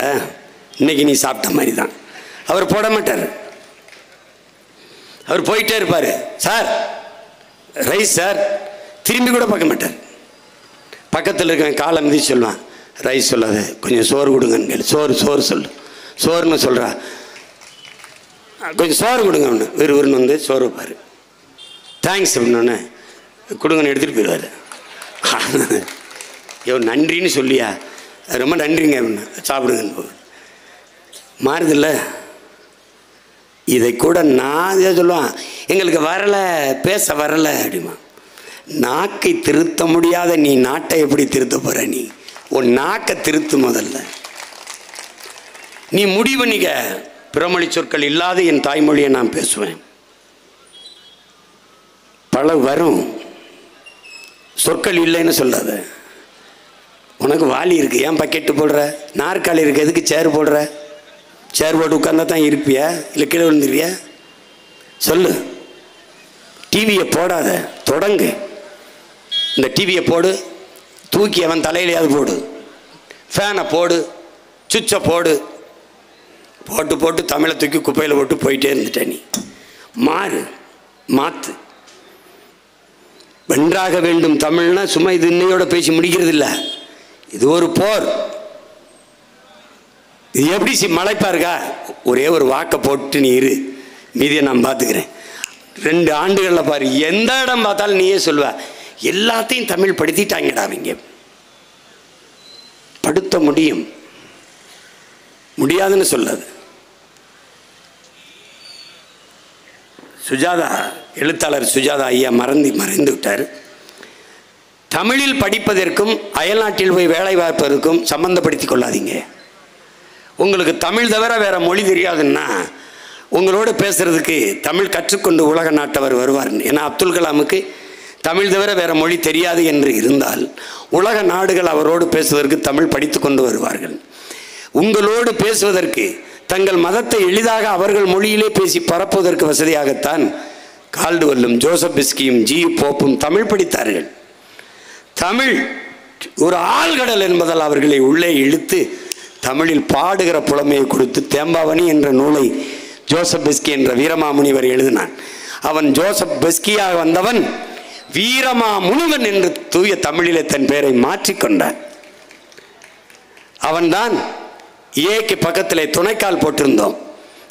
இன்னைக்கு நீ சாப்பிட்ட மாதிரி தான். அவர் போட மாட்டார், அவர் போயிட்டே இருப்பார். சார் ரைஸ் சார், திரும்பி கூட பார்க்க மாட்டார். பக்கத்தில் இருக்க காலை மிதிச்சு சொல்லுவான், ரைஸ் சொல்லாத கொஞ்சம் சோறு கொடுங்கன்னு கேளு. சோறு சொல்லு, சோறுன்னு சொல்கிறா, கொஞ்சம் சோறு கொடுங்க. ஒன்று விறுவிறுன்னு வந்து சோறு வைப்பார். தேங்க்ஸ் அப்படின்னொன்னே கொடுங்கன்னு எடுத்துகிட்டு போயிடுவார். ஐயோ நன்றின்னு சொல்லியா, ரொம்ப நன்றிங்க அப்படின்னா சாப்பிடுங்கன்னு போவார். மாறுதில்ல. இதை கூட நான் இதை சொல்லுவான், எங்களுக்கு வரலை, பேச வரலை அப்படிமா. நாக்கை திருத்த முடியாத நீ நாட்டை எப்படி திருத்த போற? நீ உன் நாக்கை திருத்து முதல்ல. நீ முடிவு பண்ணிக்க. பிறமொழி சொற்கள் இல்லாத என் தாய்மொழியை நான் பேசுவேன். பல வரும் சொற்கள் இல்லைன்னு சொல்லாத. உனக்கு வாலி இருக்கு, ஏன் பக்கெட்டு போடுற? நாற்காலி இருக்கு, எதுக்கு சேர் போடுற? சேர் போட்டு உட்கார்ந்தா தான் இருப்பியா, இல்லை கீழே விழுந்துருவியா? சொல்லு. டிவியை போடாத, தொடங்கு. இந்த டிவியை போடு, தூக்கி அவன் தலையிலையாவது போடு. ஃபேனை போடு, சுவிட்சை போடு. போட்டு போட்டு தமிழை தூக்கி குப்பையில் போட்டு போயிட்டே இருந்துட்ட. நீ மாறு, மாற்று. வென்றாக வேண்டும் தமிழ்னா சும்மா இது இன்னையோட பேசி முடிக்கிறது இல்லை. இது ஒரு போர். இது எப்படி மலைப்பா இருக்கா? ஒரே ஒரு வாக்கை போட்டு நீ இரு, மீதியை நான் பார்த்துக்கிறேன். 2 ஆண்டுகளில் பாரு, எந்த இடம் பார்த்தாலும் நீயே சொல்லுவ, எல்லாத்தையும் தமிழ் படுத்திட்டாங்கடா. அவங்க படுத்த முடியும், முடியாதுன்னு சொல்லாது. சுஜாதா, எழுத்தாளர் சுஜாதா ஐயா மறைந்து விட்டார். தமிழில் படிப்பதற்கும் அயல்நாட்டில் போய் வேலை பார்ப்பதற்கும் சம்பந்தப்படுத்தி கொள்ளாதீங்க. உங்களுக்கு தமிழ் தவிர வேற மொழி தெரியாதுன்னா உங்களோட பேசுறதுக்கு தமிழ் கற்றுக்கொண்டு உலக நாட்டவர் வருவார். ஏன்னா அப்துல் கலாமுக்கு தமிழ் தவிர வேற மொழி தெரியாது என்று இருந்தால் உலக நாடுகள் அவரோடு பேசுவதற்கு தமிழ் படித்து கொண்டு வருவார்கள். உங்களோடு பேசுவதற்கு, தங்கள் மதத்தை எளிதாக அவர்கள் மொழியிலே பேசி பரப்புவதற்கு வசதியாகத்தான் கால்டுவெல்லும் ஜோசப் பிஸ்கியும் ஜி போப்பும் தமிழ் படித்தார்கள். தமிழ் ஒரு ஆழ்கடல் என்பதால் அவர்களை உள்ளே இழுத்து தமிழில் பாடுகிற புலமையை கொடுத்து தேம்பாவணி என்ற நூலை ஜோசப் பெஸ்கி என்ற வீரமாமுனிவர் எழுதினான். அவன் ஜோசப் பெஸ்கியாக வந்தவன் வீரமாமுனிவன் என்று தூய தமிழிலே தன் பெயரை மாற்றிக்கொண்டான். அவன்தான் ஏக்கு பக்கத்திலே துணைக்கால் போட்டிருந்தோம்.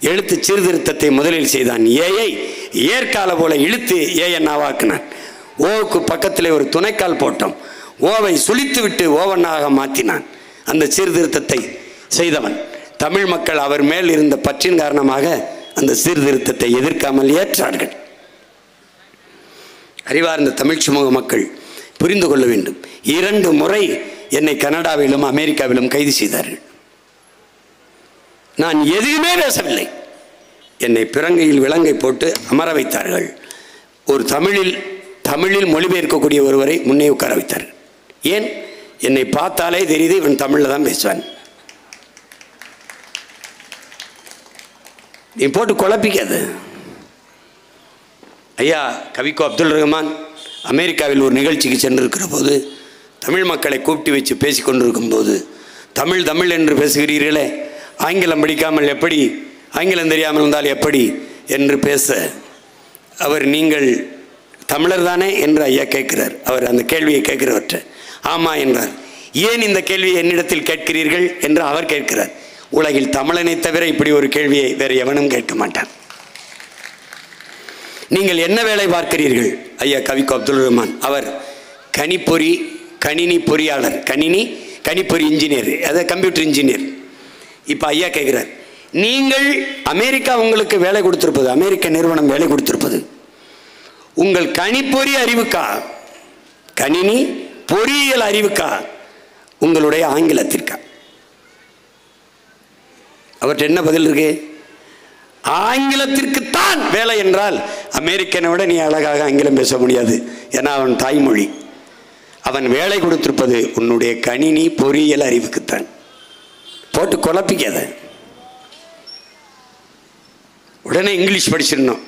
எழுத்து சீர்திருத்தத்தை முதலில் செய்தான். ஏயை ஏற்கால போல இழுத்து ஏஎன்னாவாக்கினான். ஓவுக்கு பக்கத்திலே ஒரு துணைக்கால் போட்டோம். ஓவை சுழித்து விட்டு ஓவனாக மாற்றினான். அந்த சீர்திருத்தத்தை செய்தவன். தமிழ் மக்கள் அவர் மேல் இருந்த பற்றின் காரணமாக அந்த சீர்திருத்தத்தை எதிர்க்காமல் ஏற்றார்கள். அறிவார்ந்த தமிழ் சமூக மக்கள் புரிந்து கொள்ள வேண்டும். 2 முறை என்னை கனடாவிலும் அமெரிக்காவிலும் கைது செய்தார்கள். நான் எதுவுமே பேசவில்லை. என்னை பிறங்கையில் விலங்கை போட்டு அமர வைத்தார்கள். ஒரு தமிழில் மொழிபெயர்க்கக்கூடிய ஒருவரை முன்னே உட்கார வைத்தார்கள். ஏன்? என்னை பார்த்தாலே தெரியுது இவன் தமிழில் தான் பேசுவான். நீ போட்டு குழப்பிக்காது. ஐயா கவிக்கோ அப்துல் ரஹ்மான் அமெரிக்காவில் ஒரு நிகழ்ச்சிக்கு சென்றிருக்கிற போது தமிழ் மக்களை கூப்பிட்டு வச்சு பேசி கொண்டிருக்கும் போது, தமிழ் தமிழ் என்று பேசுகிறீர்களே, ஆங்கிலம் படிக்காமல் எப்படி, ஆங்கிலம் தெரியாமல் இருந்தால் எப்படி என்று பேச அவர், நீங்கள் தமிழர் தானே என்று ஐயா கேட்கிறார். அவர் அந்த கேள்வியை கேட்கிறவற்றை ஆமாம் என்றார். ஏன் இந்த கேள்வியை என்னிடத்தில் கேட்கிறீர்கள் என்று அவர் கேட்கிறார். உலகில் தமிழனை தவிர இப்படி ஒரு கேள்வியை வேறு எவனும் கேட்க மாட்டான். நீங்கள் என்ன வேலை பார்க்கிறீர்கள்? ஐயா கவிக்கோ அப்துல் ரஹ்மான் அவர் கணினி பொறியாளர், கணிப்பொறி இன்ஜினியர், அதாவது கம்ப்யூட்டர் இன்ஜினியர். இப்போ ஐயா கேட்குறார், நீங்கள் அமெரிக்கா உங்களுக்கு வேலை கொடுத்திருப்பது, அமெரிக்க நிறுவனம் வேலை கொடுத்திருப்பது உங்கள் கணிப்பொறி அறிவுக்கா, கணினி பொறியியல் அறிவுக்கா, உங்களுடைய ஆங்கிலத்திற்கா? அவற்றை என்ன பதில் இருக்கு? ஆங்கிலத்திற்குத்தான் வேலை என்றால் அமெரிக்கனை விட நீ அழகாக ஆங்கிலம் பேச முடியாது. ஏன்னா அவன் தாய்மொழி. அவன் வேலை கொடுத்திருப்பது உன்னுடைய கணினி பொறியியல் அறிவுக்குத்தான். போட்டு குழப்பிக்காத. உடனே இங்கிலீஷ் படிச்சிடணும்,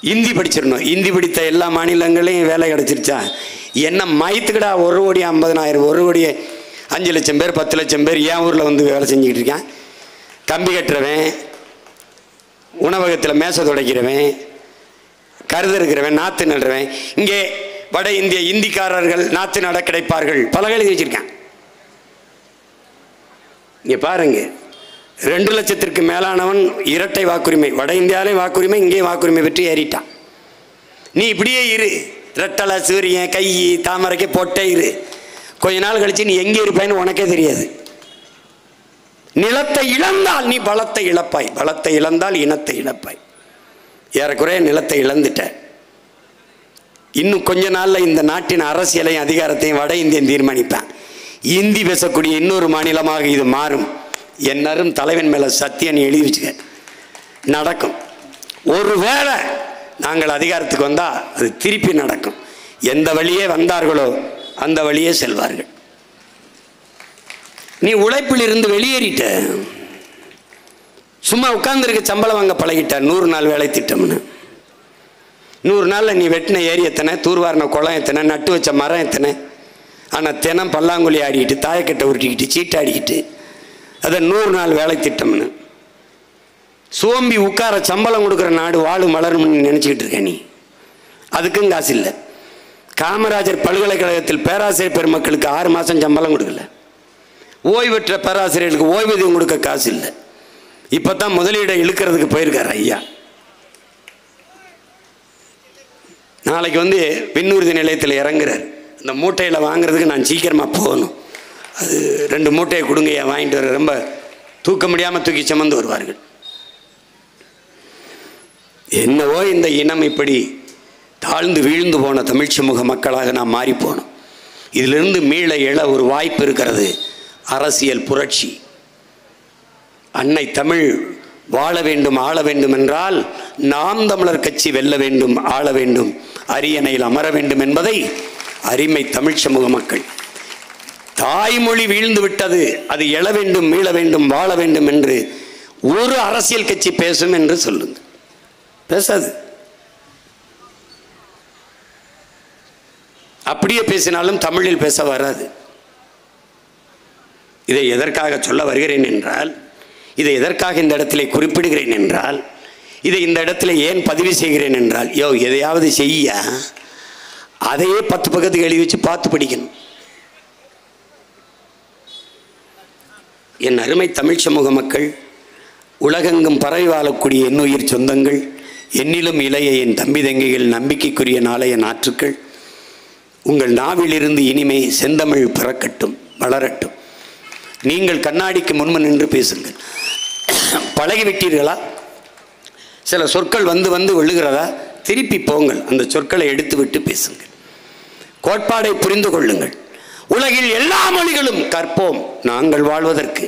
ஹிந்தி படிச்சிடணும். ஹிந்தி படித்த எல்லா மாநிலங்களையும் வேலை கிடைச்சிருச்சா? என்ன மயத்துக்கடா 1,50,000 1 கோடி 5 லட்சம் பேர் 10 லட்சம் பேர் என் ஊரில் வந்து வேலை செஞ்சுக்கிட்டு இருக்கான். கம்பி கட்டுறவன், உணவகத்தில் மேசை துடைக்கிறவன், கருது இருக்கிறவன், நாற்று நடுறவன். இங்கே வட இந்திய இந்திக்காரர்கள் நாற்று நட கிடைப்பார்கள் பல எழுதி வச்சிருக்கான். இங்கே பாருங்க, 2 லட்சத்திற்கு மேலானவன் இரட்டை வாக்குரிமை, வட இந்தியாவிலே வாக்குரிமை, இங்கே வாக்குரிமை பெற்று ஏறிட்டான். நீ இப்படியே இரு, ரெட்டலை சூரியன் கை தாமரைக்கே போட்டே இரு. கொஞ்ச நாள் கழிச்சு நீ எங்கே இருப்பாயின்னு உனக்கே தெரியாது. நிலத்தை இழந்தால் நீ பலத்தை இழப்பாய், பலத்தை இழந்தால் இனத்தை இழப்பாய். ஏறக்குறைய நிலத்தை இழந்துட்ட. இன்னும் கொஞ்ச நாளில் இந்த நாட்டின் அரசியலையும் அதிகாரத்தையும் வட இந்தியன் தீர்மானிப்பான். இந்தி பேசக்கூடிய இன்னொரு மாநிலமாக இது மாறும். என்னரும் தலைவன் மேலே சத்தியம் எழுதி வச்சுக்க, நடக்கும். ஒருவேளை நாங்கள் அதிகாரத்துக்கு வந்தால் அது திருப்பி நடக்கும். எந்த வழியே வந்தார்களோ அந்த வழியே செல்வார்கள். நீ உழைப்பில் இருந்து வெளியேறிட்ட, சும்மா உட்கார்ந்துருக்க சம்பளம் வாங்க பழகிட்ட. 100 நாள் வேலை திட்டம்னு 100 நாளில் நீ வெட்டின ஏரி எத்தனை, தூர்வாரின குளம் எத்தனை, நட்டு வச்ச மரம் எத்தனை. ஆனால் தினம் பல்லாங்குழி ஆடிக்கிட்டு, தாயக்கட்டை உருட்டிக்கிட்டு, சீட்டாடிக்கிட்டு, அதை 100 நாள் வேலை திட்டம்னு சோம்பி உட்கார சம்பளம் கொடுக்குற நாடு வாழும் வளரும்னு நினச்சிக்கிட்டு இருக்க நீ. அதுக்கும் காசு இல்லை. காமராஜர் பல்கலைக்கழகத்தில் பேராசிரியர் பெருமக்களுக்கு 6 மாதம் சம்பளம் கொடுக்கல. ஓய்வற்ற பேராசிரியர்களுக்கு ஓய்வூதியம் கொடுக்க காசு இல்லை. இப்போ தான் முதலீடை இழுக்கிறதுக்கு போயிருக்கார் ஐயா. நாளைக்கு வந்து விண்ணூர்தி நிலையத்தில் இறங்குறார். அந்த மூட்டையில் வாங்குறதுக்கு நான் சீக்கிரமாக போகணும். அது 2 மூட்டையை கொடுங்கய்யா, வாங்கிட்டு வர. ரொம்ப தூக்க முடியாமல் தூக்கி சுமந்து வருவார்கள். என்னவோ இந்த இனம் இப்படி தாழ்ந்து வீழ்ந்து போன தமிழ் சமூக மக்களாக நாம் மாறி போனோம். இதிலிருந்து மீள எழ ஒரு வாய்ப்பு இருக்கிறது. அரசியல் புரட்சி. அன்னை தமிழ் வாழ வேண்டும், ஆள வேண்டும் என்றால் நாம் தமிழர் கட்சி வெல்ல வேண்டும், ஆள வேண்டும், அரியணையில் அமர வேண்டும் என்பதை அருமை தமிழ் சமூக மக்கள் தாய்மொழி வீழ்ந்து விட்டது, அது எழ வேண்டும், மீள வேண்டும், வாழ வேண்டும் என்று ஒரு அரசியல் கட்சி பேசும் என்று சொல்லுங்க. பேசாது. அப்படியே பேசினாலும் தமிழில் பேச வராது. இதை எதற்காக சொல்ல வருகிறேன் என்றால், இதை எதற்காக இந்த இடத்துல குறிப்பிடுகிறேன் என்றால், இதை இந்த இடத்துல ஏன் பதிவு செய்கிறேன் என்றால், எதையாவது செய்ய அதையே 10 பக்கத்துக்கு எழுதி வச்சு பார்த்து படிக்கணும். என் அருமை தமிழ் சமூக மக்கள், உலகெங்கும் பரவி வாழக்கூடிய என்னுயிர் சொந்தங்கள், என்னிலும் இளைய என் தம்பி தங்கைகள், நம்பிக்கைக்குரிய நாளைய நாற்றுக்கள், உங்கள் நாவிலிருந்து இனிமே செந்தமிழ் பிறக்கட்டும், வளரட்டும். நீங்கள் கண்ணாடிக்கு முன்பு நின்று பேசுங்கள். பழகிவிட்டீர்களா? சில சொற்கள் வந்து வந்து விழுகிறதா? திருப்பி போங்கள், அந்த சொற்களை எடுத்து விட்டு பேசுங்கள். கோட்பாடை புரிந்து கொள்ளுங்கள். உலகில் எல்லா மொழிகளும் கற்போம் நாங்கள் வாழ்வதற்கு,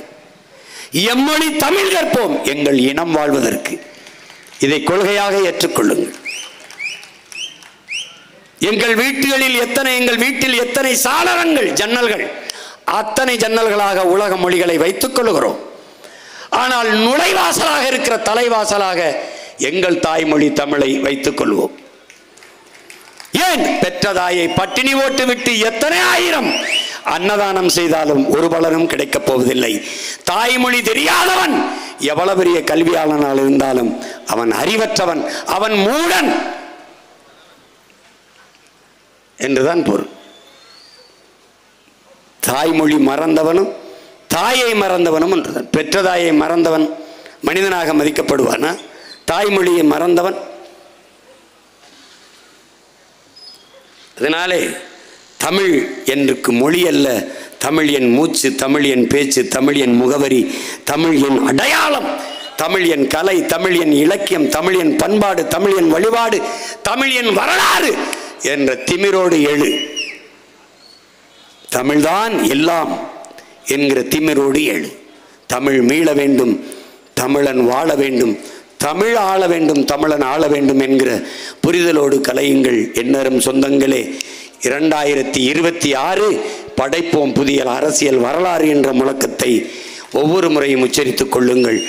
எம்மொழி தமிழ் கற்போம் எங்கள் இனம் வாழ்வதற்கு. இதை கொள்கையாக ஏற்றுக்கொள்ளுங்கள். எங்கள் வீட்டில் எத்தனை சாளரங்கள், ஜன்னல்கள், அத்தனை ஜன்னல்களாக உலக மொழிகளை வைத்துக் கொள்கிறோம். ஆனால் நுழைவாசலாக இருக்கிற தலைவாசலாக எங்கள் தாய்மொழி தமிழை வைத்துக் கொள்வோம். ஏன்? பெற்ற தாயை பட்டினி ஓட்டு விட்டு எத்தனை ஆயிரம் அன்னதானம் செய்தாலும் ஒரு பலனும் கிடைக்கப் போவதில்லை. தாய்மொழி தெரியாதவன் எவ்வளவு பெரிய கல்வியாளனாக இருந்தாலும் அவன் அறிவற்றவன், அவன் மூடன் என்றுதான் பொருள். தாய்மொழி மறந்தவனும் தாயை மறந்தவனும் என்றுதான். பெற்ற தாயை மறந்தவன் மனிதனாக மதிக்கப்படுவானா? தாய்மொழியை மறந்தவன். அதனாலே தமிழ் எனக்கு மொழி அல்ல, தமிழ் என் மூச்சு, தமிழ் என் பேச்சு, தமிழ் என் முகவரி, தமிழ் என் அடையாளம், தமிழ் என் கலை, தமிழ் என் இலக்கியம், தமிழ் என் பண்பாடு, தமிழ் என் வழிபாடு, தமிழ் என் வரலாறு என்ற திமிரோடு எழு. தமிழ்தான் எல்லாம் என்கிற திமிரோடு எழு. தமிழ் மீள வேண்டும், தமிழன் வாழ வேண்டும், தமிழ் ஆள வேண்டும், தமிழன் ஆள வேண்டும் என்கிற புரிதலோடு கலையுங்கள். எண்ணரும் சொந்தங்களே, 2026 படைப்போம் புதிய அரசியல் வரலாறு என்ற முழக்கத்தை ஒவ்வொரு முறையும் உச்சரித்துக் கொள்ளுங்கள்.